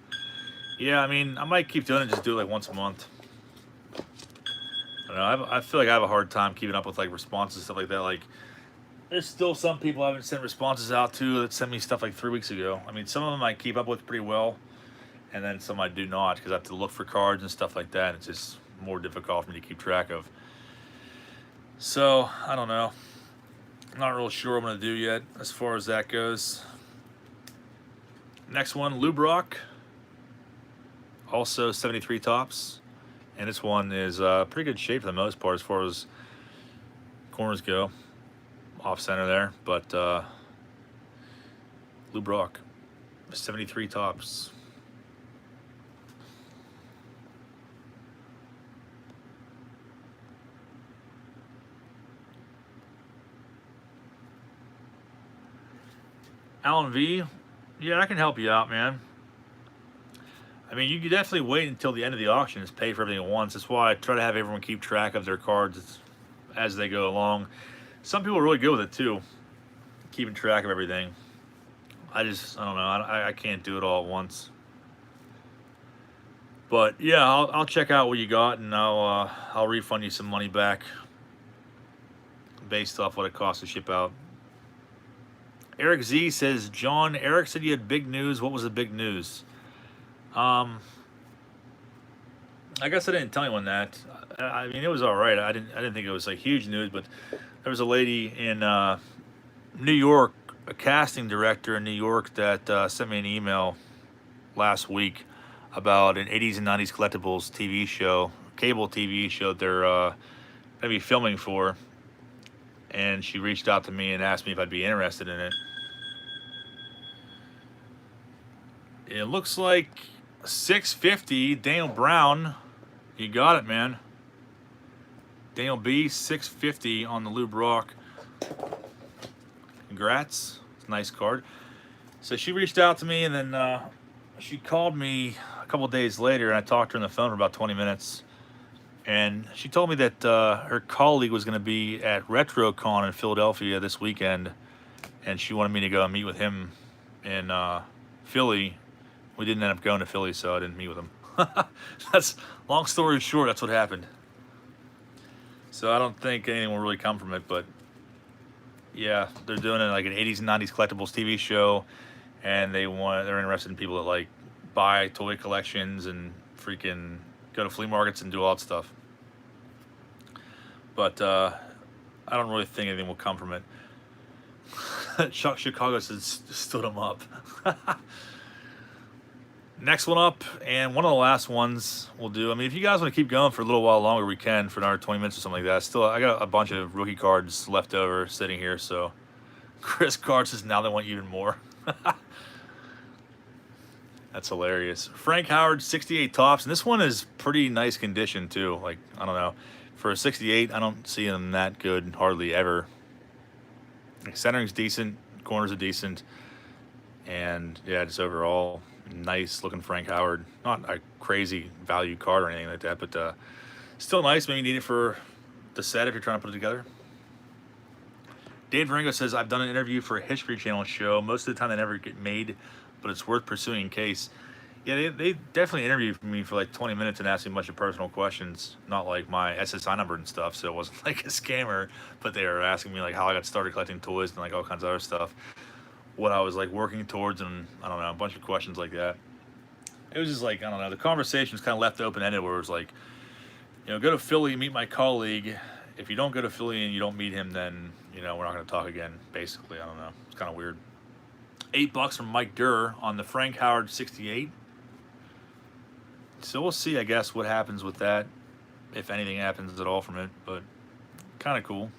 Yeah, I mean, I might keep doing it, just do it like once a month. I don't know, I feel like I have a hard time keeping up with like responses and stuff like that. Like, there's still some people I haven't sent responses out to that sent me stuff like 3 weeks ago. I mean, some of them I keep up with pretty well, and then some I do not, because I have to look for cards and stuff like that. It's just more difficult for me to keep track of. So, I don't know. I'm not real sure what I'm going to do yet as far as that goes. Next one, Lou Brock. Also 73 tops. And this one is pretty good shape for the most part as far as corners go. Off center there. But Lou Brock, 73 tops. Alan V, yeah, I can help you out, man. I mean, you can definitely wait until the end of the auction and pay for everything at once. That's why I try to have everyone keep track of their cards as they go along. Some people are really good with it too, keeping track of everything. I don't know. I can't do it all at once. But yeah, I'll check out what you got, and I'll refund you some money back based off what it costs to ship out. Eric Z says, John, Eric said you had big news. What was the big news? I guess I didn't tell anyone that. I mean, it was all right. I didn't think it was like huge news, but there was a lady in New York, a casting director in New York, that sent me an email last week about an 80s and 90s collectibles TV show, cable TV show they're going to be filming for. And she reached out to me and asked me if I'd be interested in it. It looks like $650, Daniel Brown. You got it, man. Daniel B, $650 on the Lou Brock. Congrats. It's a nice card. So she reached out to me, and then she called me a couple days later, and I talked to her on the phone for about 20 minutes. And she told me that her colleague was going to be at RetroCon in Philadelphia this weekend, and she wanted me to go and meet with him in Philly. We didn't end up going to Philly, so I didn't meet with him. That's, long story short, that's what happened. So I don't think anything will really come from it, but Yeah, they're doing it like an 80s and 90s collectibles TV show, and they're interested in people that like buy toy collections and freaking go to flea markets and do all that stuff. But I don't really think anything will come from it. Chuck Chicago says stood him up. Next one up, and one of the last ones we'll do. I mean, if you guys want to keep going for a little while longer, we can for another 20 minutes or something like that. Still, I got a bunch of rookie cards left over sitting here, so Chris Card says now they want even more. That's hilarious. Frank Howard, 68 tops, and this one is pretty nice condition too. Like, I don't know, for a 68, I don't see him that good hardly ever. Like, centering's decent, corners are decent, and yeah, just overall nice looking Frank Howard. Not a crazy value card or anything like that, but still nice. Maybe you need it for the set if you're trying to put it together. Dave Ringo says, I've done an interview for a History Channel show. Most of the time they never get made, but it's worth pursuing in case. Yeah, they definitely interviewed me for like 20 minutes and asked me a bunch of personal questions, not like my SSI number and stuff, so it wasn't like a scammer, but they were asking me like how I got started collecting toys and like all kinds of other stuff, what I was like working towards, and I don't know, a bunch of questions like that. It was just like, I don't know, the conversation was kind of left open-ended where it was like, you know, go to Philly, meet my colleague. If you don't go to Philly and you don't meet him, then, you know, we're not going to talk again, basically. I don't know. It's kind of weird. $8 from Mike Durr on the Frank Howard 68. So we'll see, I guess, what happens with that, if anything happens at all from it, but kind of cool.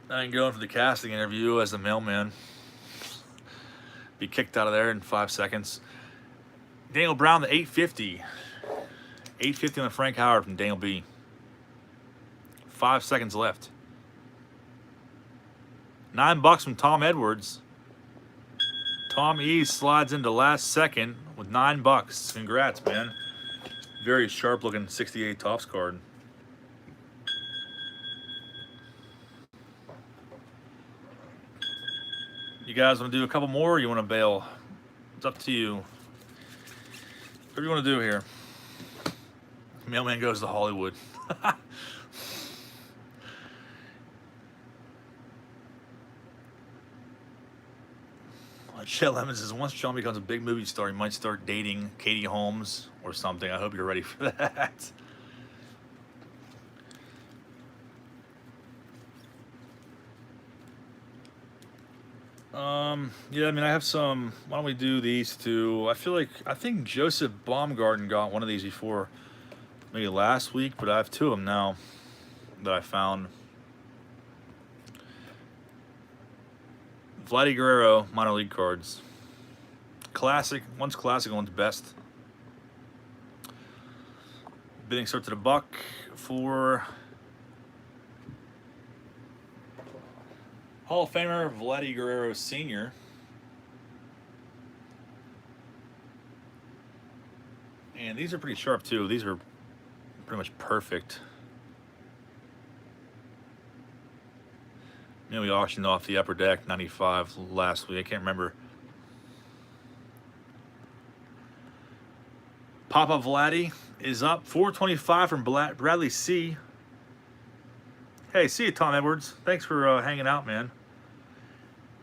I'm going for the casting interview as the mailman. Be kicked out of there in 5 seconds. Daniel Brown, the 850. 850 on the Frank Howard from Daniel B. 5 seconds left. $9 from Tom Edwards. Tom E slides into last second with $9. Congrats, man. Very sharp looking 68 Topps card. You guys want to do a couple more or you want to bail? It's up to you. What do you want to do here? Mailman goes to Hollywood. Chet Lemon says, once John becomes a big movie star, he might start dating Katie Holmes or something. I hope you're ready for that. Yeah, I mean, I have some. Why don't we do these two? I think Joseph Baumgarten got one of these before, maybe last week, but I have two of them now that I found. Vladdy Guerrero minor league cards. Classic. One's classic, one's best. Bidding starts at $1 for Hall of Famer Vladdy Guerrero Sr. And these are pretty sharp too. These are pretty much perfect. You know, we auctioned off the Upper Deck 95 last week. I can't remember. Papa Vladdy is up. 425 from Bradley C. Hey, see you, Tom Edwards. Thanks for hanging out, man.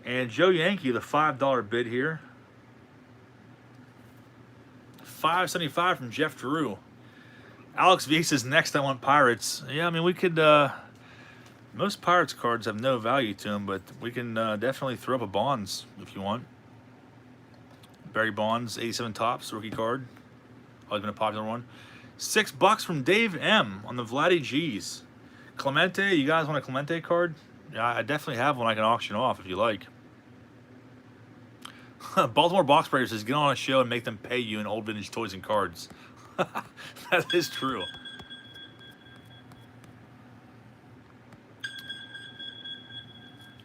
And Joe Yankee, the $5 bid here. $5.75 from Jeff Drew. Alex V says, next I want Pirates. Yeah, I mean, we could... most Pirates cards have no value to them, but we can definitely throw up a Bonds if you want. Barry Bonds, 87 Topps, rookie card. Always been a popular one. $6 from Dave M on the Vladdy G's. Clemente, you guys want a Clemente card? Yeah, I definitely have one I can auction off if you like. Baltimore Box Breaker says, get on a show and make them pay you in old vintage toys and cards. That is true.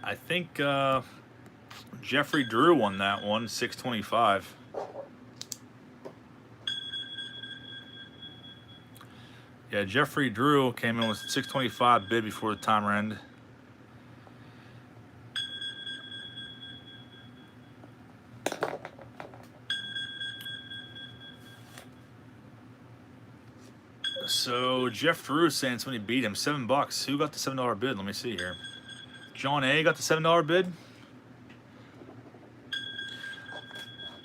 I think Jeffrey Drew won that one, 625. Yeah, Jeffrey Drew came in with 625 bid before the timer ended. So Jeff Drew saying somebody beat him $7. Who got the $7 bid? Let me see here. John A got the $7 bid.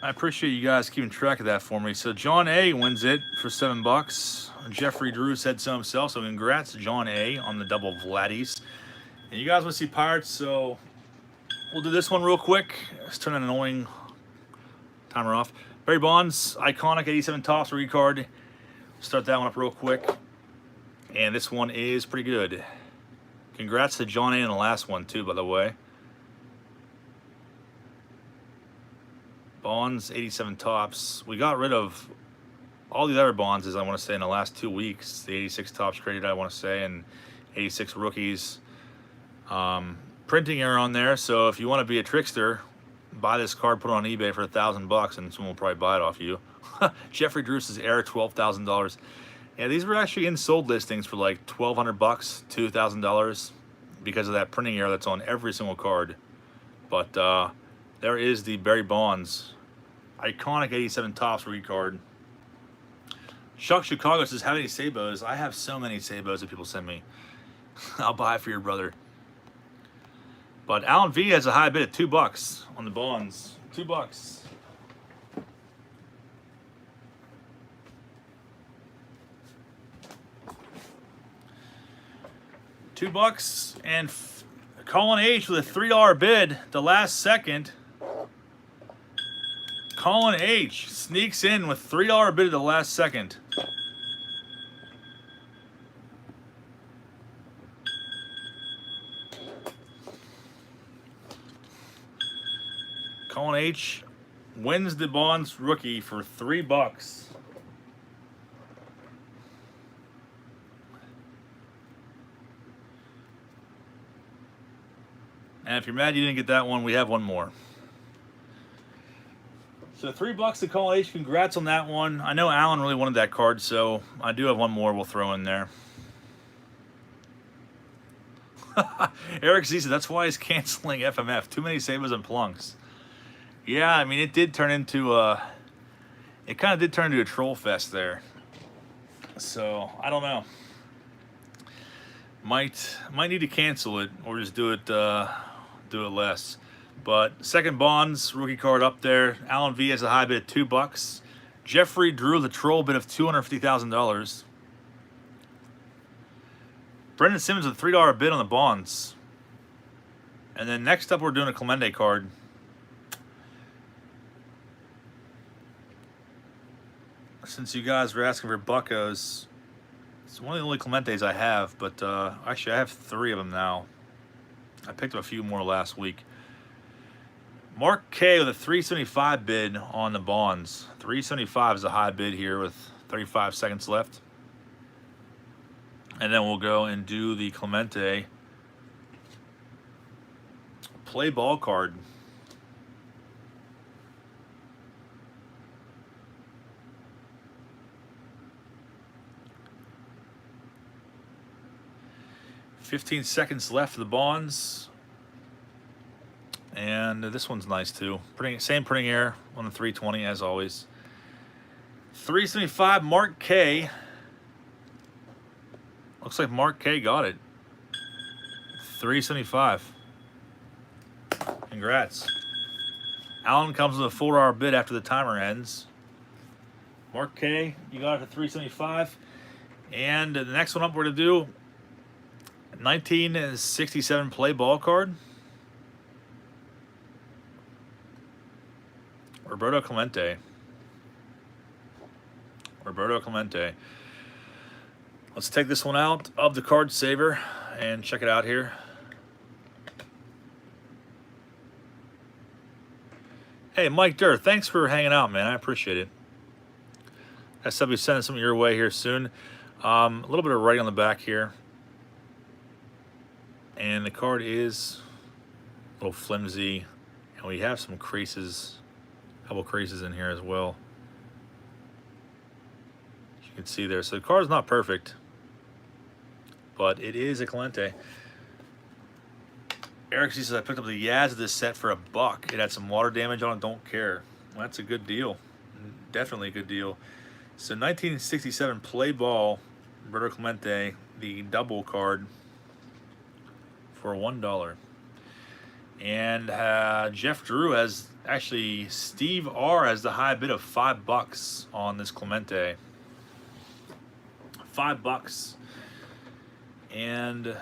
I appreciate you guys keeping track of that for me. So John A wins it for $7. Jeffrey Drew said so himself. So congrats, John A, on the double Vladdies. And you guys want to see Pirates, so we'll do this one real quick. Let's turn that annoying timer off. Barry Bonds, iconic 87 Topps rookie card. Start that one up real quick. And this one is pretty good. Congrats to John A on the last one too, by the way. Bonds, 87 Topps. We got rid of all the other Bonds, I want to say, in the last 2 weeks. The 86 Topps created, I want to say, and 86 rookies. Printing error on there, so if you want to be a trickster, buy this card, put it on eBay for $1,000, and someone will probably buy it off you. Jeffrey Drew's error, $12,000. Yeah, these were actually in sold listings for like $1,200, $2,000, because of that printing error that's on every single card. But there is the Barry Bonds, iconic 87 Topps rookie card. Chuck Chicago says, "Have any Sabos?" I have so many Sabos that people send me. I'll buy it for your brother. But Alan V has a high bid of $2 on the Bonds. $2. $2, and Colin H with a $3 bid the last second. Colin H sneaks in with $3 bid at the last second. Colin H wins the Bonds rookie for $3. And if you're mad you didn't get that one, we have one more. So $3 to Colin H. Congrats on that one. I know Alan really wanted that card, so I do have one more we'll throw in there. Eric Z said that's why he's canceling FMF. Too many Sabos and Plunks. Yeah, I mean, it did turn into it kind of did turn into a troll fest there. So I don't know. Might need to cancel it or just do it less. But second Bonds rookie card up there. Alan V has a high bid of $2. Jeffrey Drew the troll bid of $250,000. Brendan Simmons with a $3 bid on the Bonds. And then next up we're doing a Clemente card. Since you guys were asking for Buccos, it's one of the only Clementes I have, but actually I have 3 of them now. I picked up a few more last week. Mark K with a $375 bid on the Bonds. $375 is a high bid here with 35 seconds left. And then we'll go and do the Clemente play ball card. $15 seconds left for the Bonds. And this one's nice too. Same printing error on the 320 as always. $375 Mark K. Looks like Mark K got it. $375. Congrats. Alan comes with a $4 bid after the timer ends. Mark K, you got it at $375. And the next one up we're going to do 1967 play ball card. Roberto Clemente. Roberto Clemente. Let's take this one out of the card saver and check it out here. Hey, Mike Durr, thanks for hanging out, man. I appreciate it. I said we'll be sending some your way here soon. A little bit of writing on the back here. And the card is a little flimsy. And we have some creases, a couple creases in here as well. As you can see there. So the card's not perfect, but it is a Clemente. Eric says I picked up the Yaz of this set for $1. It had some water damage on it. Don't care. Well, that's a good deal. Definitely a good deal. So 1967 play ball Roberto Clemente, the double card for $1. And Jeff Drew has, actually, Steve R has the high bid of $5 on this Clemente. $5. And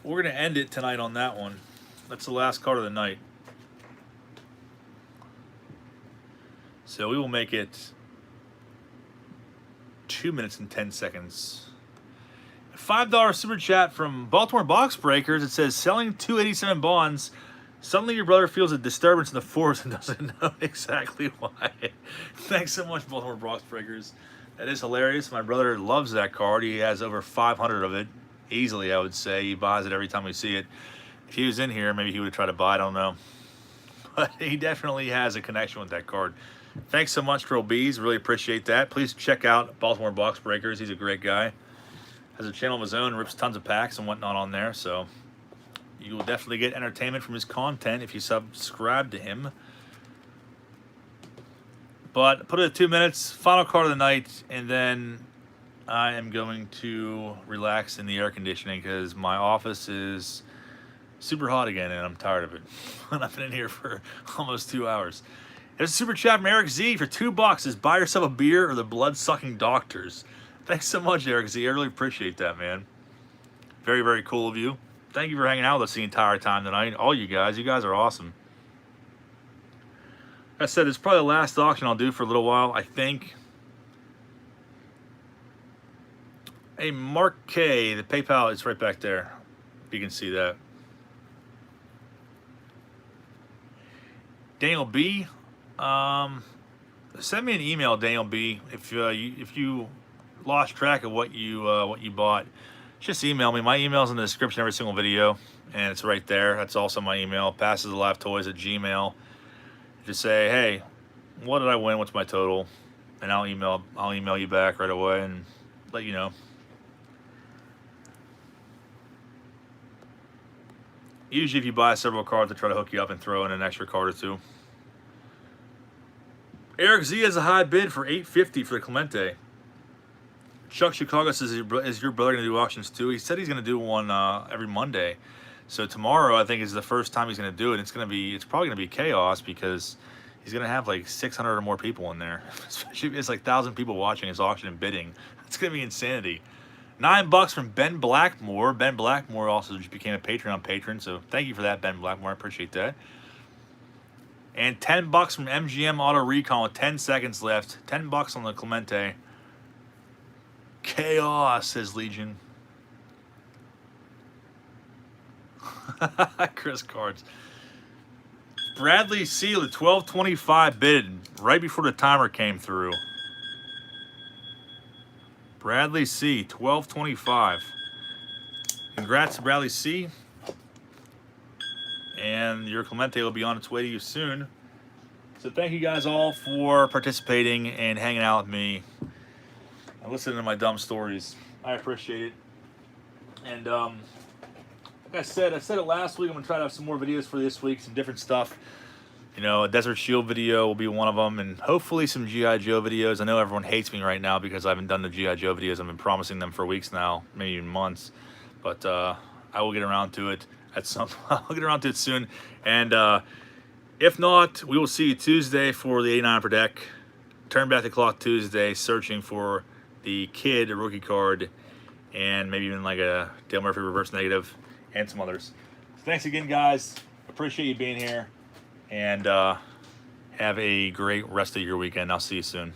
we're going to end it tonight on that one. That's the last card of the night. So we will make it 2 minutes and 10 seconds. $5 super chat from Baltimore Box Breakers. It says, selling 287 bonds. Suddenly your brother feels a disturbance in the force and doesn't know exactly why. Thanks so much, Baltimore Box Breakers. That is hilarious. My brother loves that card. He has over 500 of it. Easily, I would say. He buys it every time we see it. If he was in here, maybe he would try to buy it. I don't know. But he definitely has a connection with that card. Thanks so much, Trill Bees. Really appreciate that. Please check out Baltimore Box Breakers. He's a great guy. Has a channel of his own, rips tons of packs and whatnot on there. So you will definitely get entertainment from his content if you subscribe to him. But put it at 2 minutes, final card of the night, and then I am going to relax in the air conditioning because my office is super hot again and I'm tired of it. And I've been in here for almost 2 hours. There's a super chat from Eric Z for $2. Says, buy yourself a beer or the blood-sucking doctors. Thanks so much, Eric Z. I really appreciate that, man. Very, very cool of you. Thank you for hanging out with us the entire time tonight. All you guys are awesome. Like I said, it's probably the last auction I'll do for a little while, I think. Hey, Mark K, the PayPal is right back there. If you can see that. Daniel B, send me an email, Daniel B. If you lost track of what you bought, just email me. My email's in the description of every single video, and it's right there. That's also my email, passesalive@gmail.com. Just say, hey, what did I win? What's my total? And I'll email you back right away and let you know. Usually, if you buy several cards, I try to hook you up and throw in an extra card or two. Eric Z has a high bid for $850 for the Clemente. Chuck Chicago says, is your brother going to do auctions too? He said he's going to do one every Monday. So tomorrow, I think, is the first time he's going to do it. It's probably going to be chaos because he's going to have like 600 or more people in there. Especially if it's like 1,000 people watching his auction and bidding. It's going to be insanity. $9 from Ben Blackmore. Ben Blackmore also just became a Patreon patron, so thank you for that, Ben Blackmore. I appreciate that. And $10 from MGM Auto Recon with 10 seconds left. $10 on the Clemente. Chaos, says Legion. Chris Cards. Bradley C with 12.25 bid right before the timer came through. Bradley C, 12.25. Congrats to Bradley C. And your Clemente will be on its way to you soon. So thank you guys all for participating and hanging out with me and listening to my dumb stories. I appreciate it. And like I said it last week. I'm going to try to have some more videos for this week, some different stuff. You know, a Desert Shield video will be one of them, and hopefully some G.I. Joe videos. I know everyone hates me right now because I haven't done the G.I. Joe videos. I've been promising them for weeks now, maybe even months. But I will get around to it at some I'll get around to it soon. And if not, we will see you Tuesday for the 89 per deck. Turn back the clock Tuesday, searching for the Kid rookie card, and maybe even like a Dale Murphy reverse negative, and some others. So thanks again, guys. Appreciate you being here. And have a great rest of your weekend. I'll see you soon.